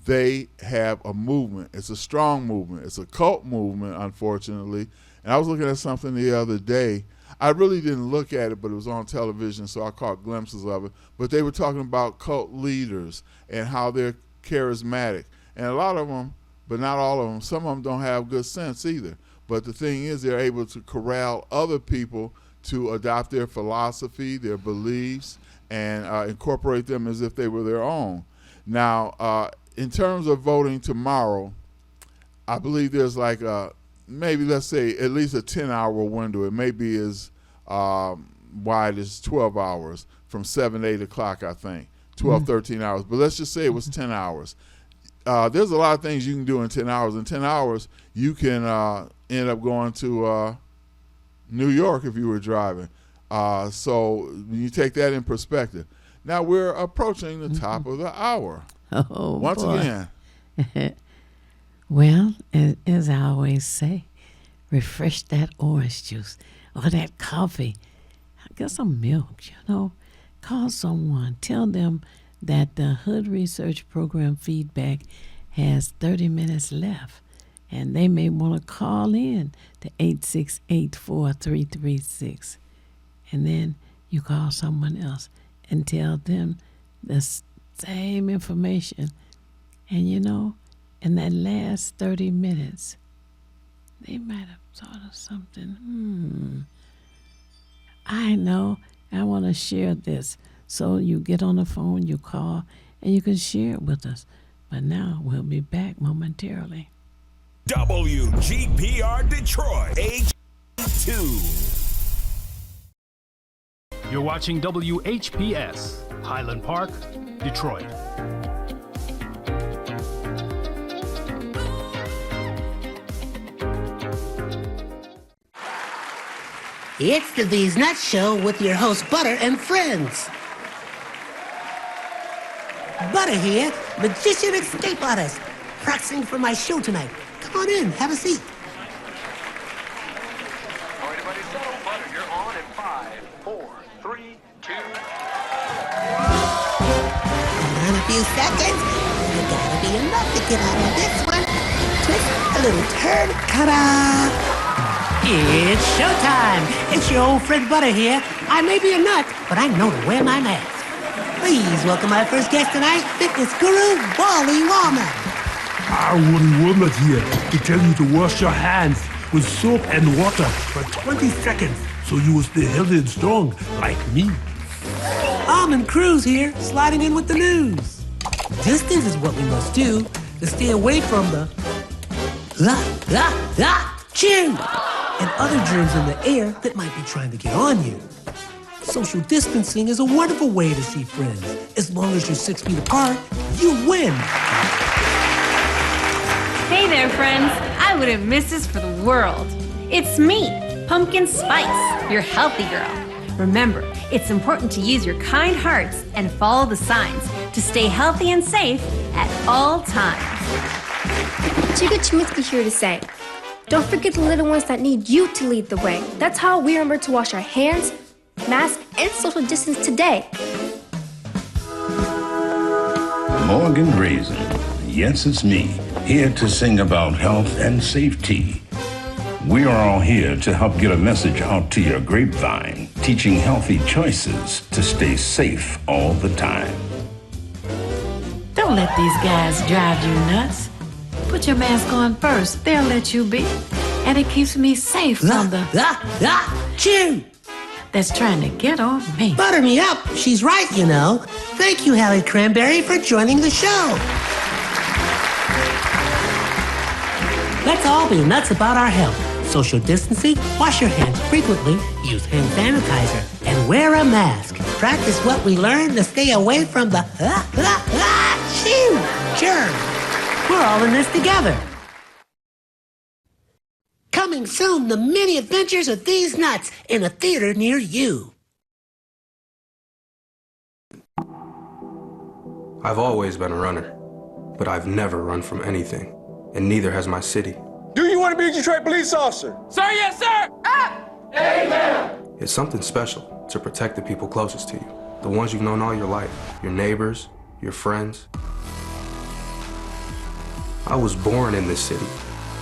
they have a movement. It's a strong movement. It's a cult movement, unfortunately. And I was looking at something the other day. I really didn't look at it, but it was on television, so I caught glimpses of it. But they were talking about cult leaders and how they're charismatic. And a lot of them, but not all of them, some of them don't have good sense either. But the thing is, they're able to corral other people to adopt their philosophy, their beliefs, and incorporate them as if they were their own. Now, in terms of voting tomorrow, I believe there's like maybe, let's say, at least a 10-hour window. It may be as wide as 12 hours, from 7 to 8 o'clock, I think, 12, 13 hours. But let's just say it was 10 hours. There's a lot of things you can do in 10 hours. In 10 hours, you can end up going to New York if you were driving. So when you take that in perspective. Now we're approaching the top of the hour. Oh, Once boy. again. Well, as I always say, refresh that orange juice or that coffee. Get some milk, Call someone. Tell them that the Hood Research Program feedback has 30 minutes left. And they may want to call in to 868-4336. And then you call someone else and tell them the same information. And in that last 30 minutes, they might have thought of something. I know. I want to share this. So you get on the phone, you call, and you can share it with us. But now we'll be back momentarily. WGPR Detroit, H2. You're watching WHPS, Highland Park, Detroit. It's the These Nuts Show with your host, Butter and friends. Butter here, magician escape artist, practicing for my show tonight. Come on in, have a seat. All right, everybody, settle. Butter, you're on in 5, 4, 3, 2. In a few seconds, there gotta be enough to get out of this one. Twist a little turn, ta-da! It's showtime! It's your old friend Butter here. I may be a nut, but I know to wear my mask. Please welcome my first guest tonight, fitness guru, Wally Wallman. Wally Woodland here to tell you to wash your hands with soap and water for 20 seconds so you will stay healthy and strong like me. Almond Cruz here, sliding in with the news. Distance is what we must do to stay away from the chew and other germs in the air that might be trying to get on you. Social distancing is a wonderful way to see friends. As long as you're 6 feet apart, you win. Hey there, friends. I wouldn't miss this for the world. It's me, Pumpkin Spice, your healthy girl. Remember, it's important to use your kind hearts and follow the signs to stay healthy and safe at all times. Chica Chiminsky here to say, don't forget the little ones that need you to lead the way. That's how we remember to wash our hands, mask, and social distance today. Morgan Raisin. Yes, it's me, here to sing about health and safety. We are all here to help get a message out to your grapevine, teaching healthy choices to stay safe all the time. Don't let these guys drive you nuts. Put your mask on first. They'll let you be. And it keeps me safe from the chew that's trying to get on me. Butter me up. She's right, you know. Thank you, Hallie Cranberry, for joining the show. Let's all be nuts about our health. Social distancing, wash your hands frequently, use hand sanitizer, and wear a mask. Practice what we learned to stay away from the germs. We're all in this together. Coming soon, the many adventures of these nuts in a theater near you. I've always been a runner, but I've never run from anything, and neither has my city. Do you want to be a Detroit police officer? Sir, yes, sir! Amen! It's something special to protect the people closest to you, the ones you've known all your life, your neighbors, your friends. I was born in this city,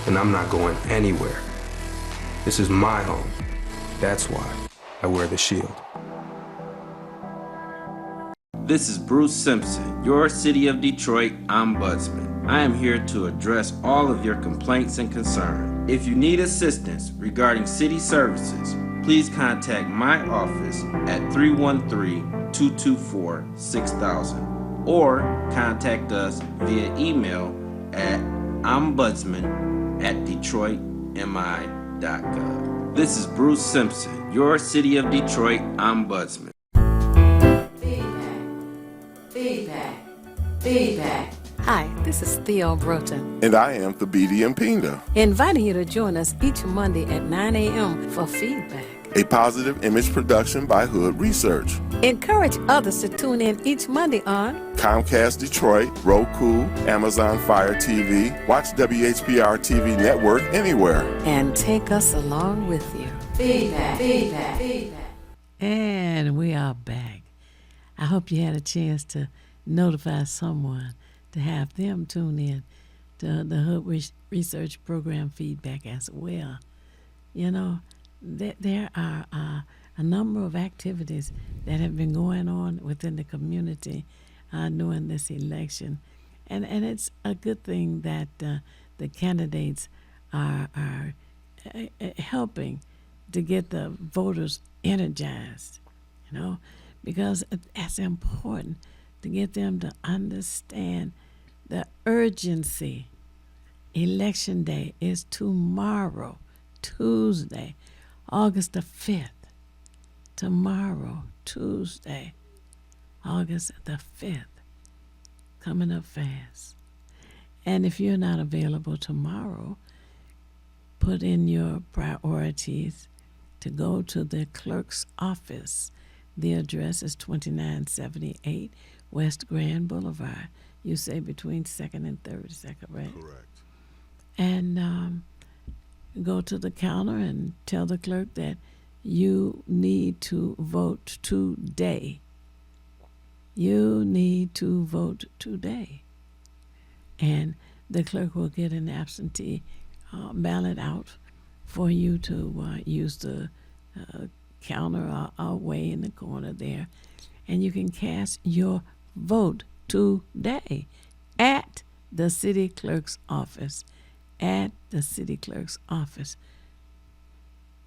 and I'm not going anywhere. This is my home. That's why I wear the shield. This is Bruce Simpson, your City of Detroit Ombudsman. I am here to address all of your complaints and concerns. If you need assistance regarding city services, please contact my office at 313-224-6000 or contact us via email at ombudsman@detroitmi.gov. This is Bruce Simpson, your City of Detroit Ombudsman. Feedback. Hi, this is Theo Broughton, And I am Thabiti Mpinda. inviting you to join us each Monday at 9 a.m. for feedback. a positive image production by Hood Research. Encourage others to tune in each Monday on Comcast Detroit, Roku, Amazon Fire TV, watch WHPR TV Network anywhere. and take us along with you. Feedback, feedback, feedback. And we are back. I hope you had a chance to notify someone to have them tune in to the Hood Research Program feedback as well. You know, there are a number of activities that have been going on within the community during this election. And it's a good thing that the candidates are helping to get the voters energized, you know, because it's important to get them to understand the urgency. Election day is tomorrow, Tuesday, August the 5th. Tomorrow, Tuesday, August the 5th. Coming up fast. And if you're not available tomorrow, put in your priorities to go to the clerk's office. The address is 2978 West Grand Boulevard. You say between 2nd and 3rd, is that correct? Correct. And go to the counter and tell the clerk that you need to vote today. You need to vote today. And the clerk will get an absentee ballot out for you to use the counter away in the corner there. And you can cast your vote today at the city clerk's office. At the city clerk's office,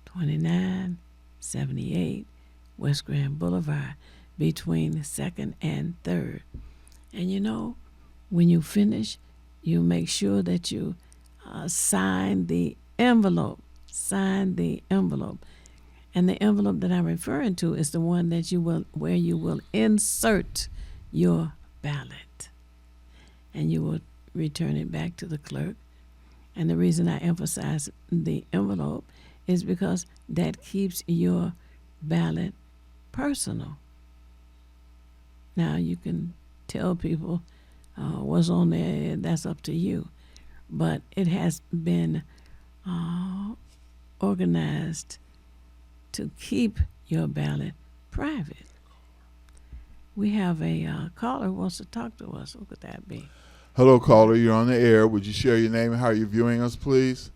2978 West Grand Boulevard, between 2nd and 3rd. And you know, when you finish, you make sure that you sign the envelope. Sign the envelope. And the envelope that I'm referring to is the one that where you will insert your ballot. And you will return it back to the clerk. And the reason I emphasize the envelope is because that keeps your ballot personal. Now, you can tell people what's on there, that's up to you. But it has been organized to keep your ballot private. We have a caller who wants to talk to us. Who could that be? Hello, caller. You're on the air. Would you share your name and how you're viewing us, please?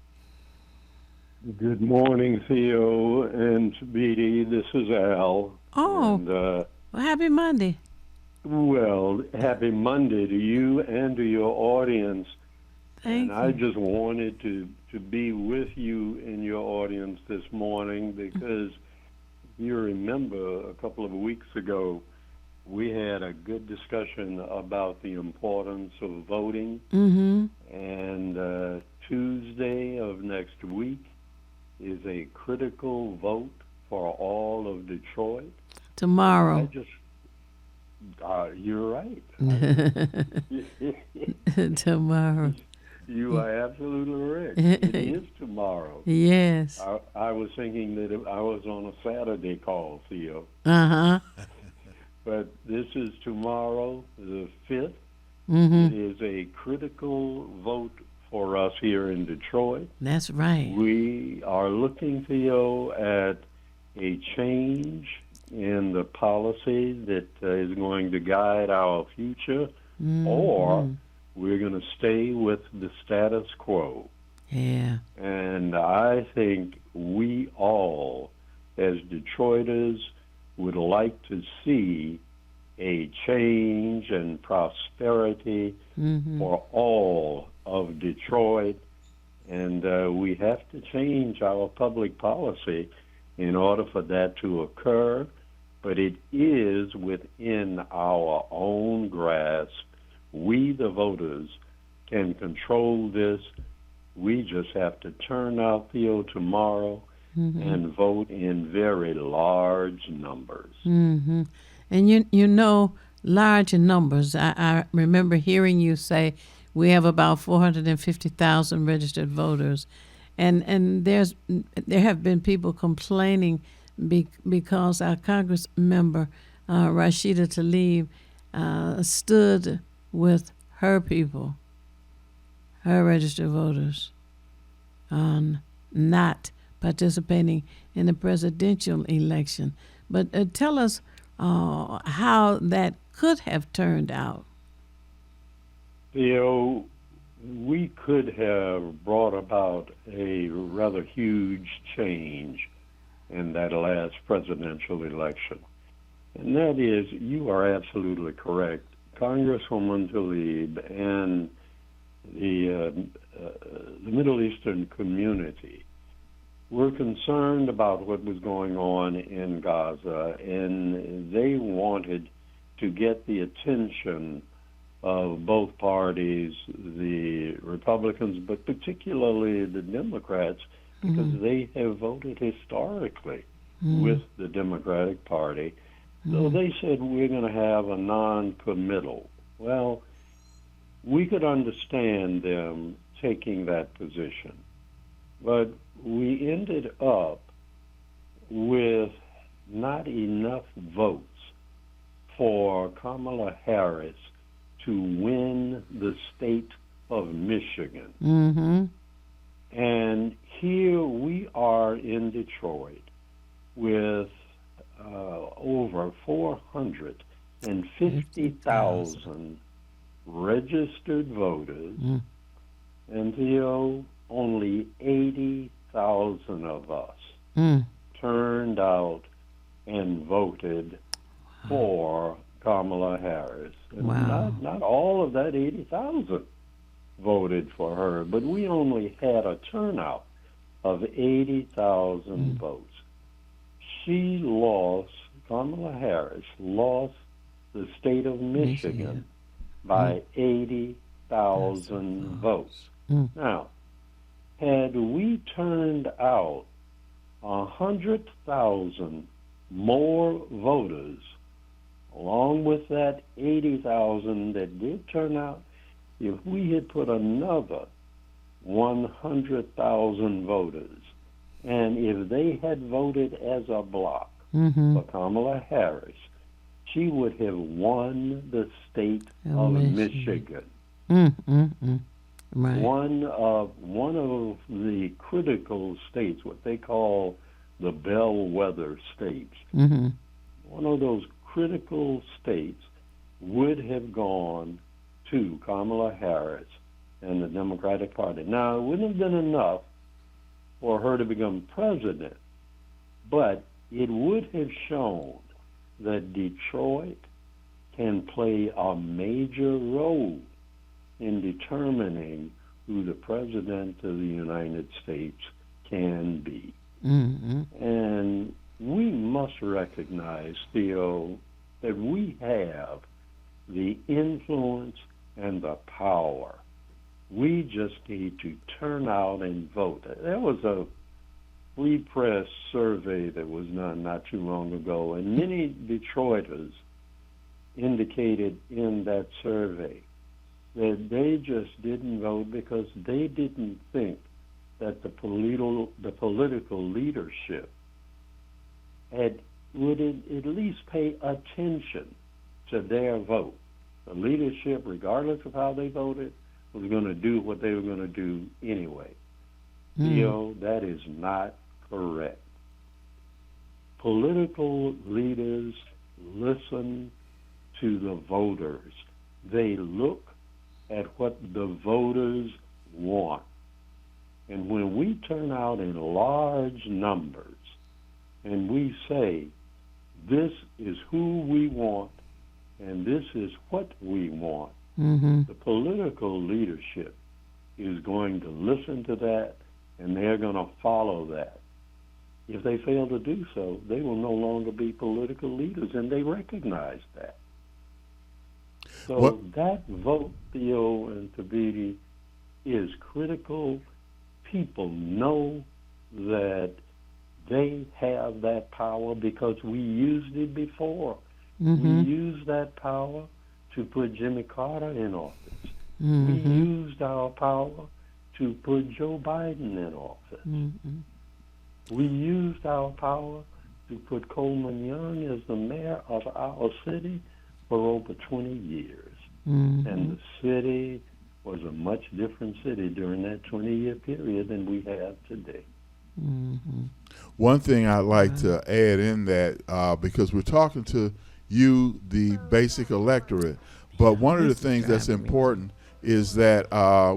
Good morning, Theo and Speedy. This is Al. Oh, and, well, happy Monday. Well, happy Monday to you and to your audience. Thank you. I just wanted to be with you and your audience this morning because you remember a couple of weeks ago, we had a good discussion about the importance of voting. Mm-hmm. And Tuesday of next week is a critical vote for all of Detroit. Tomorrow. You're right. Tomorrow. You are absolutely right. It is tomorrow. Yes. I was thinking that I was on a Saturday call, Theo. Uh-huh. But this is tomorrow, the 5th. Mm-hmm. It is a critical vote for us here in Detroit. That's right. We are looking, Theo, at a change in the policy that is going to guide our future, or we're going to stay with the status quo. Yeah. And I think we all, as Detroiters, would like to see a change and prosperity for all of Detroit. And we have to change our public policy in order for that to occur. But it is within our own grasp. We, the voters, can control this. We just have to turn out, Theo, tomorrow and vote in very large numbers. Mm-hmm. And you know, large numbers. I remember hearing you say we have about 450,000 registered voters. And there have been people complaining because our Congress member Rashida Tlaib stood with her people, her registered voters, on not participating in the presidential election. But tell us how that could have turned out. Theo, we could have brought about a rather huge change in that last presidential election. And that is, you are absolutely correct. Congresswoman Tlaib and the Middle Eastern community were concerned about what was going on in Gaza, and they wanted to get the attention of both parties, the Republicans, but particularly the Democrats, because they have voted historically with the Democratic Party. So they said, we're going to have a non-committal. Well, we could understand them taking that position, but we ended up with not enough votes for Kamala Harris to win the state of Michigan. And here we are in Detroit with over 450,000 registered voters, and Theo, only 80,000 of us turned out and voted for Kamala Harris. And not all of that 80,000 voted for her, but we only had a turnout of 80,000 votes. She lost, Kamala Harris lost the state of Michigan by 80,000 votes. Now, had we turned out 100,000 more voters, along with that 80,000 that did turn out, if we had put another 100,000 voters, and if they had voted as a block for Kamala Harris, she would have won the state of Michigan. Right. One of the critical states, what they call the bellwether states. One of those critical states would have gone to Kamala Harris and the Democratic Party. Now, it wouldn't have been enough for her to become president, but it would have shown that Detroit can play a major role in determining who the President of the United States can be. And we must recognize, Theo, that we have the influence and the power. We just need to turn out and vote. There was a Free Press survey that was done not too long ago, and many Detroiters indicated in that survey that they just didn't vote because they didn't think that the political leadership would at least pay attention to their vote. The leadership, regardless of how they voted, was going to do what they were going to do anyway. Theo, that is not correct. Political leaders listen to the voters. They look at what the voters want. And when we turn out in large numbers and we say, this is who we want and this is what we want, the political leadership is going to listen to that and they're going to follow that. If they fail to do so, they will no longer be political leaders, and they recognize that. So that vote, Theo and Tabiti, is critical. People know that they have that power because we used it before. We used that power to put Jimmy Carter in office. We used our power to put Joe Biden in office. Mm-hmm. We used our power to put Coleman Young as the mayor of our city for over 20 years. Mm-hmm. And the city was a much different city during that 20-year period than we have today. Mm-hmm. One thing I'd like to add in that, because we're talking to you, the basic electorate, but one of the things that's important is that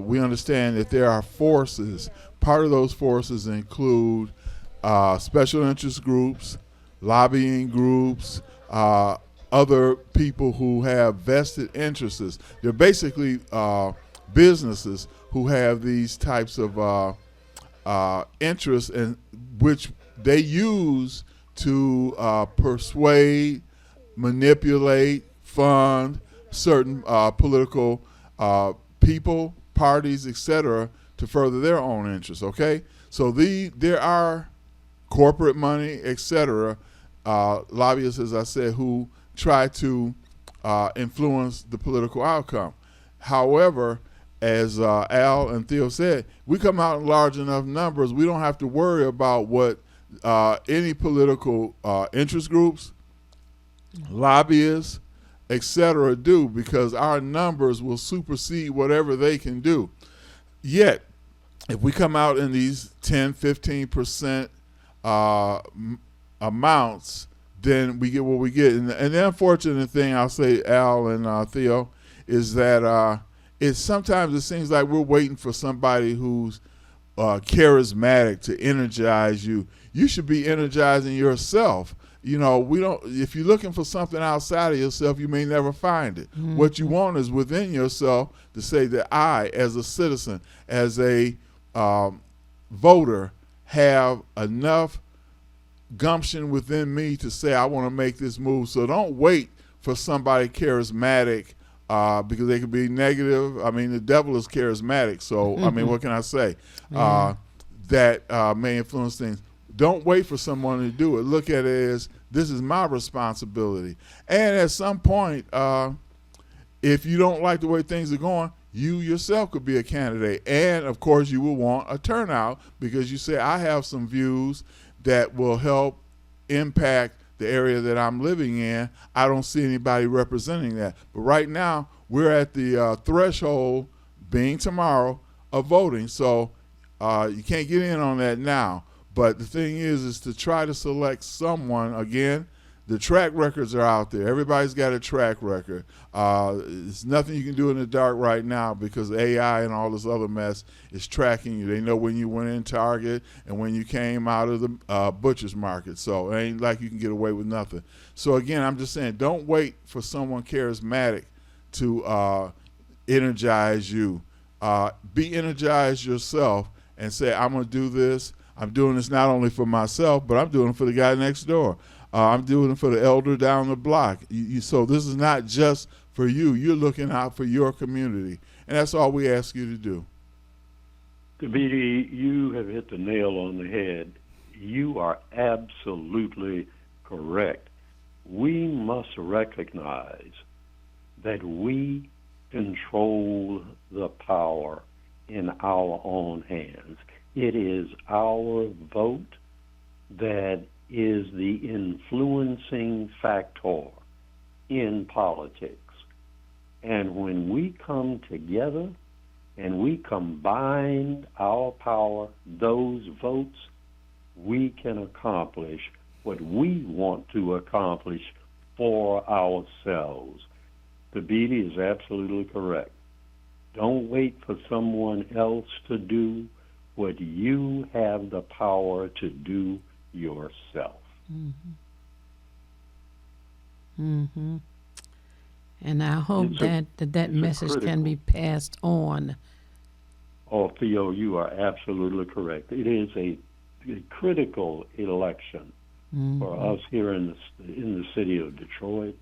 we understand that there are forces. Part of those forces include special interest groups, lobbying groups, other people who have vested interests. They're basically businesses who have these types of interests, in which they use to persuade, manipulate, fund certain political people, parties, etc., to further their own interests. Okay, so there are corporate money, etc., lobbyists, as I said, who try to influence the political outcome. However, as Al and Theo said, we come out in large enough numbers, we don't have to worry about what any political interest groups, lobbyists, etc. do, because our numbers will supersede whatever they can do. Yet, if we come out in these 10, 15% amounts, then we get what we get. And the unfortunate thing, I'll say, Al and Theo, is that sometimes it seems like we're waiting for somebody who's charismatic to energize you. You should be energizing yourself. You know, we don't. If you're looking for something outside of yourself, you may never find it. Mm-hmm. What you want is within yourself, to say that I, as a citizen, as a voter, have enough gumption within me to say I want to make this move. So don't wait for somebody charismatic, because they could be negative. I mean, the devil is charismatic. So, I mean, what can I say? That may influence things. Don't wait for someone to do it. Look at it as, this is my responsibility. And at some point, if you don't like the way things are going, you yourself could be a candidate. And, of course, you will want a turnout, because you say, I have some views that will help impact the area that I'm living in. I don't see anybody representing that. But right now, we're at the threshold, being tomorrow, of voting. So you can't get in on that now. But the thing is to try to select someone. Again, the track records are out there. Everybody's got a track record. There's nothing you can do in the dark right now, because AI and all this other mess is tracking you. They know when you went in Target and when you came out of the butcher's market. So it ain't like you can get away with nothing. So again, I'm just saying, don't wait for someone charismatic to energize you. Be energized yourself and say, I'm going to do this. I'm doing this not only for myself, but I'm doing it for the guy next door. I'm doing it for the elder down the block. So this is not just for you. You're looking out for your community. And that's all we ask you to do. Tabidi, you have hit the nail on the head. You are absolutely correct. We must recognize that we control the power in our own hands. It is our vote that is the influencing factor in politics. And when we come together and we combine our power, those votes, we can accomplish what we want to accomplish for ourselves. The Beatty is absolutely correct. Don't wait for someone else to do what you have the power to do yourself. Mm-hmm. Mm-hmm. And I hope that message can be passed on. Oh, Theo, you are absolutely correct. It is a critical election for us here in the city of Detroit.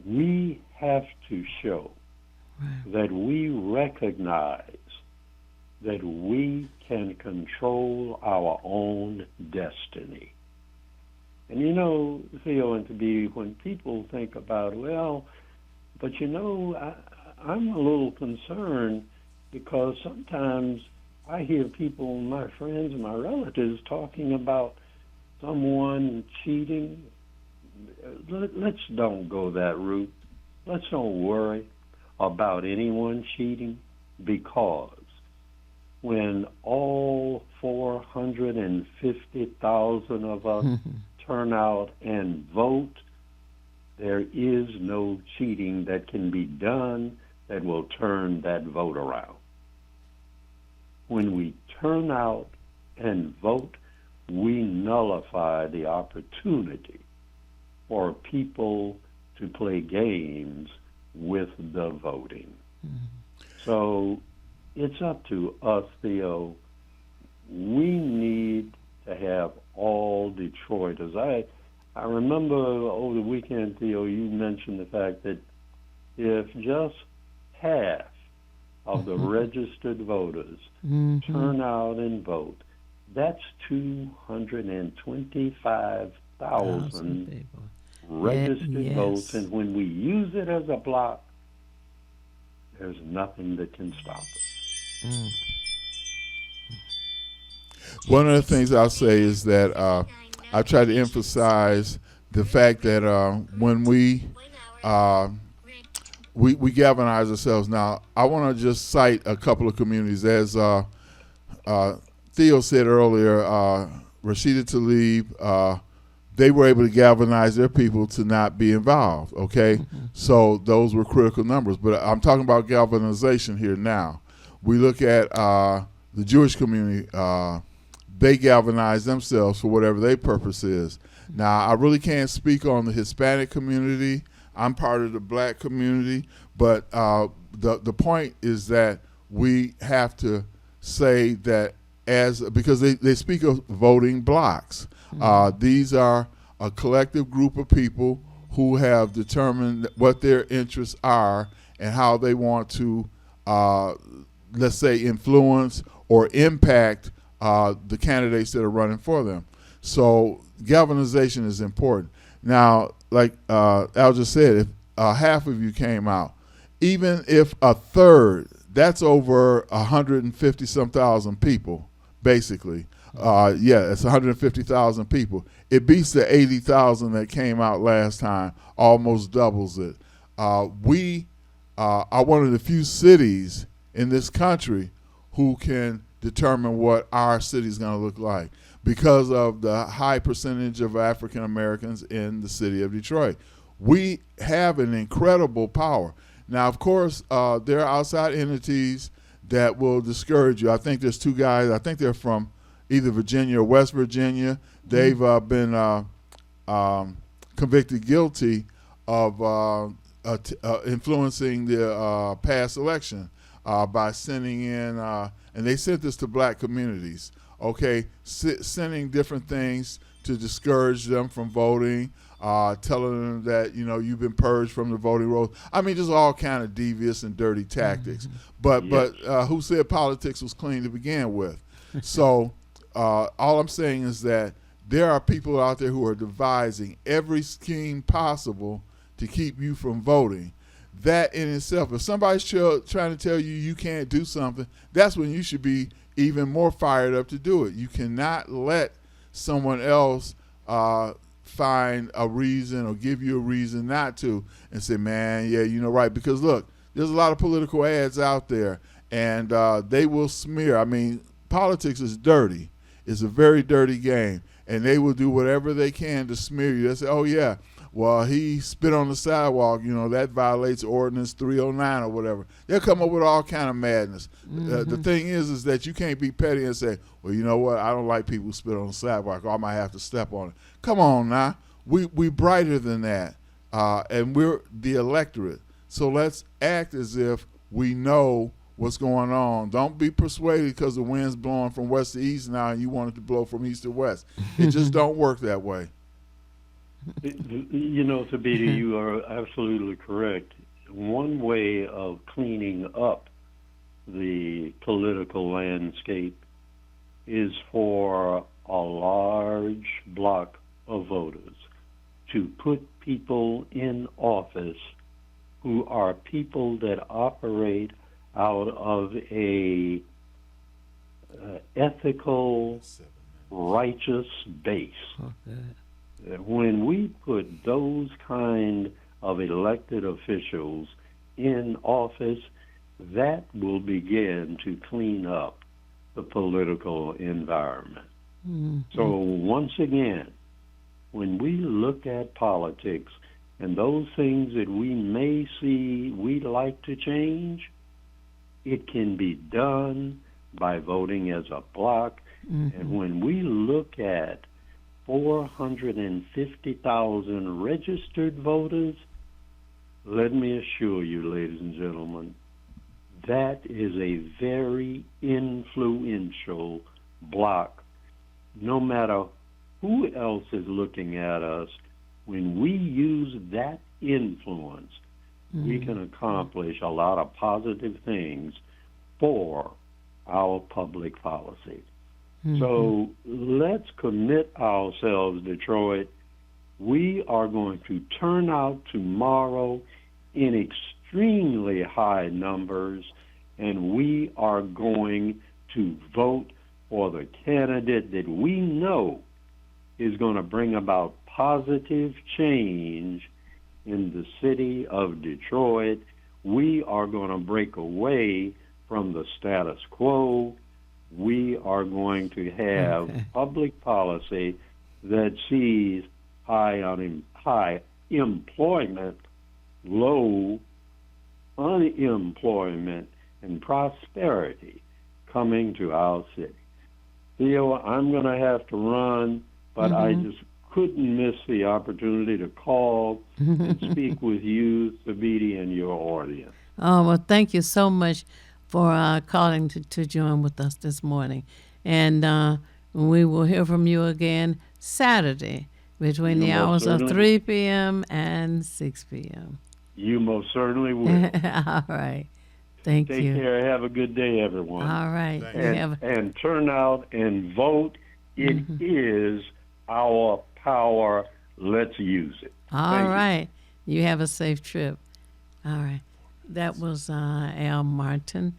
We have to show that we recognize that we can control our own destiny. And you know, Theo and Tabby, when people think about, well, but you know, I'm a little concerned because sometimes I hear people, my friends and my relatives, talking about someone cheating. Let's don't go that route. Let's don't worry about anyone cheating, because when all 450,000 of us turn out and vote, there is no cheating that can be done that will turn that vote around. When we turn out and vote, we nullify the opportunity for people to play games with the voting. So it's up to us, Theo. We need to have all Detroiters. I remember over the weekend, Theo, you mentioned the fact that if just half of the registered voters turn out and vote, that's 225,000 registered votes. And when we use it as a block, there's nothing that can stop us. One of the things I'll say is that I try to emphasize the fact that when we galvanize ourselves. Now, I want to just cite a couple of communities. As Theo said earlier, Rashida Tlaib, they were able to galvanize their people to not be involved, okay? So those were critical numbers. But I'm talking about galvanization here now. We look at the Jewish community. They galvanize themselves for whatever their purpose is. Now, I really can't speak on the Hispanic community. I'm part of the black community. But the point is that we have to say that because they speak of voting blocks. These are a collective group of people who have determined what their interests are and how they want to, let's say, influence or impact the candidates that are running for them. So galvanization is important. Now, like Al just said, if half of you came out, even if a third, that's over 150-some thousand people, basically. It's 150,000 people. It beats the 80,000 that came out last time, almost doubles it. We are one of the few cities in this country who can determine what our city is going to look like because of the high percentage of African Americans in the city of Detroit. We have an incredible power. Now, of course, there are outside entities that will discourage you. I think there's two guys, I think they're from either Virginia or West Virginia. They've been convicted guilty of influencing the past election by sending in, and they sent this to black communities, okay, sending different things to discourage them from voting, telling them that, you've been purged from the voting rolls. I mean, just all kind of devious and dirty tactics. But who said politics was clean to begin with? So all I'm saying is that there are people out there who are devising every scheme possible to keep you from voting. That in itself, if somebody's trying to tell you you can't do something, that's when you should be even more fired up to do it. You cannot let someone else find a reason or give you a reason not to and say, man, yeah, right. Because look, there's a lot of political ads out there, and they will smear. I mean, politics is dirty. It's a very dirty game, and they will do whatever they can to smear you. They say, oh, yeah, well, he spit on the sidewalk, that violates Ordinance 309 or whatever. They'll come up with all kind of madness. The thing is that you can't be petty and say, well, you know what, I don't like people who spit on the sidewalk, or I might have to step on it. Come on now. We brighter than that, and we're the electorate. So let's act as if we know what's going on. Don't be persuaded because the wind's blowing from west to east now and you want it to blow from east to west. It just don't work that way. Thabiti, you are absolutely correct. One way of cleaning up the political landscape is for a large block of voters to put people in office who are people that operate out of a ethical, righteous base. When we put those kind of elected officials in office, that will begin to clean up the political environment. So once again, when we look at politics and those things that we may see we'd like to change, it can be done by voting as a block. And when we look at 450,000 registered voters, let me assure you, ladies and gentlemen, that is a very influential block. No matter who else is looking at us, when we use that influence, we can accomplish a lot of positive things for our public policy. So let's commit ourselves, Detroit. We are going to turn out tomorrow in extremely high numbers, and we are going to vote for the candidate that we know is going to bring about positive change in the city of Detroit. We are going to break away from the status quo. We are going to have public policy that sees high employment, low unemployment, and prosperity coming to our city. Theo, I'm going to have to run, but I just couldn't miss the opportunity to call and speak with you, Sabiti, and your audience. Oh, well, thank you so much for calling to join with us this morning. And we will hear from you again Saturday between the hours of 3 p.m. and 6 p.m. You most certainly will. All right. Thank you. Take care. Have a good day, everyone. All right. And turn out and vote. It is our power. Let's use it. All right. You have a safe trip. All right. That was Al Martin,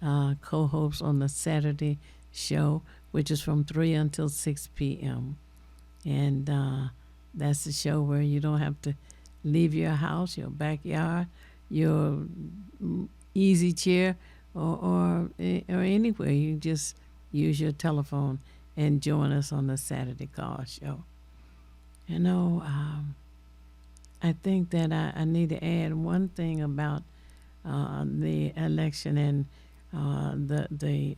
co-host on the Saturday show, which is from 3 until 6 p.m. And that's the show where you don't have to leave your house, your backyard, your easy chair, or anywhere. You just use your telephone and join us on the Saturday call show. You know, I think that I need to add one thing about the election and the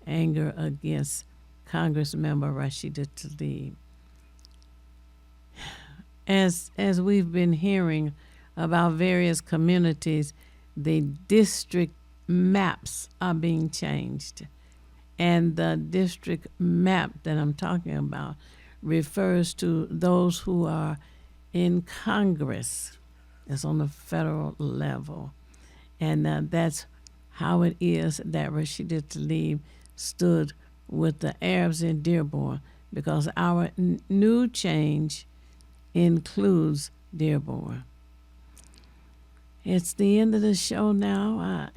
anger against Congressmember Rashida Tlaib. As we've been hearing about various communities, the district maps are being changed. And the district map that I'm talking about refers to those who are in Congress. It's on the federal level. And that's how it is that Rashida Tlaib stood with the Arabs in Dearborn, because our new change includes Dearborn. It's the end of the show now.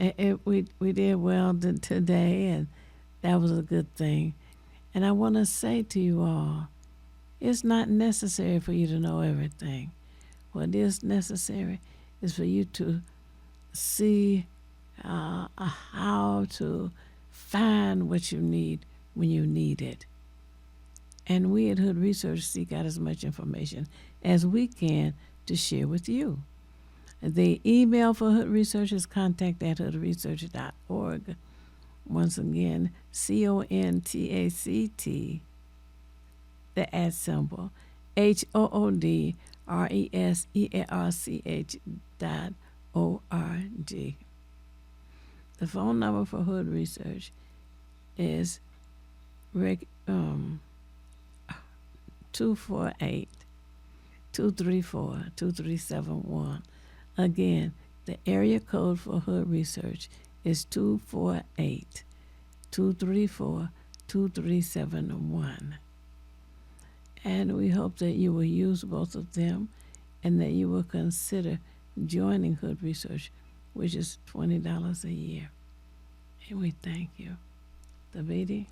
We did well today, and that was a good thing. And I want to say to you all, it's not necessary for you to know everything. What is necessary is for you to see how to find what you need when you need it. And we at Hood Research seek out as much information as we can to share with you. The email for Hood Research is contact@hoodresearch.org. Once again, CONTACT, the @ HOODRESEARCH.org. The phone number for Hood Research is 248-234-2371. Again, the area code for Hood Research is 248-234-2371. And we hope that you will use both of them and that you will consider joining Hood Research, which is $20 a year. And we thank you. Mr. Beatty?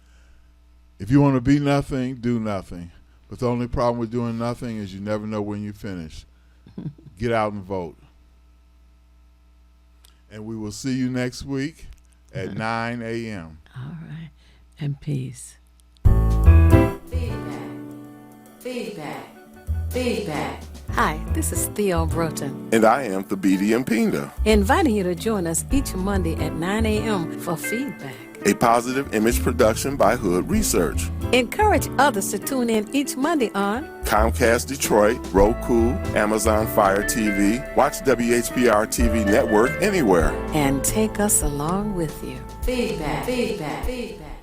If you want to be nothing, do nothing. But the only problem with doing nothing is you never know when you finish. Get out and vote. And we will see you next week at 9 a.m. All right. And peace. Feedback. Feedback. Feedback. Hi, this is Theo Broughton, And I am Fefeedback and Pinda, inviting you to join us each Monday at 9 a.m. for Feedback. a positive image production by Hood Research. Encourage others to tune in each Monday on Comcast Detroit, Roku, Amazon Fire TV, watch WHPR TV Network anywhere. and take us along with you. Feedback. Feedback. Feedback.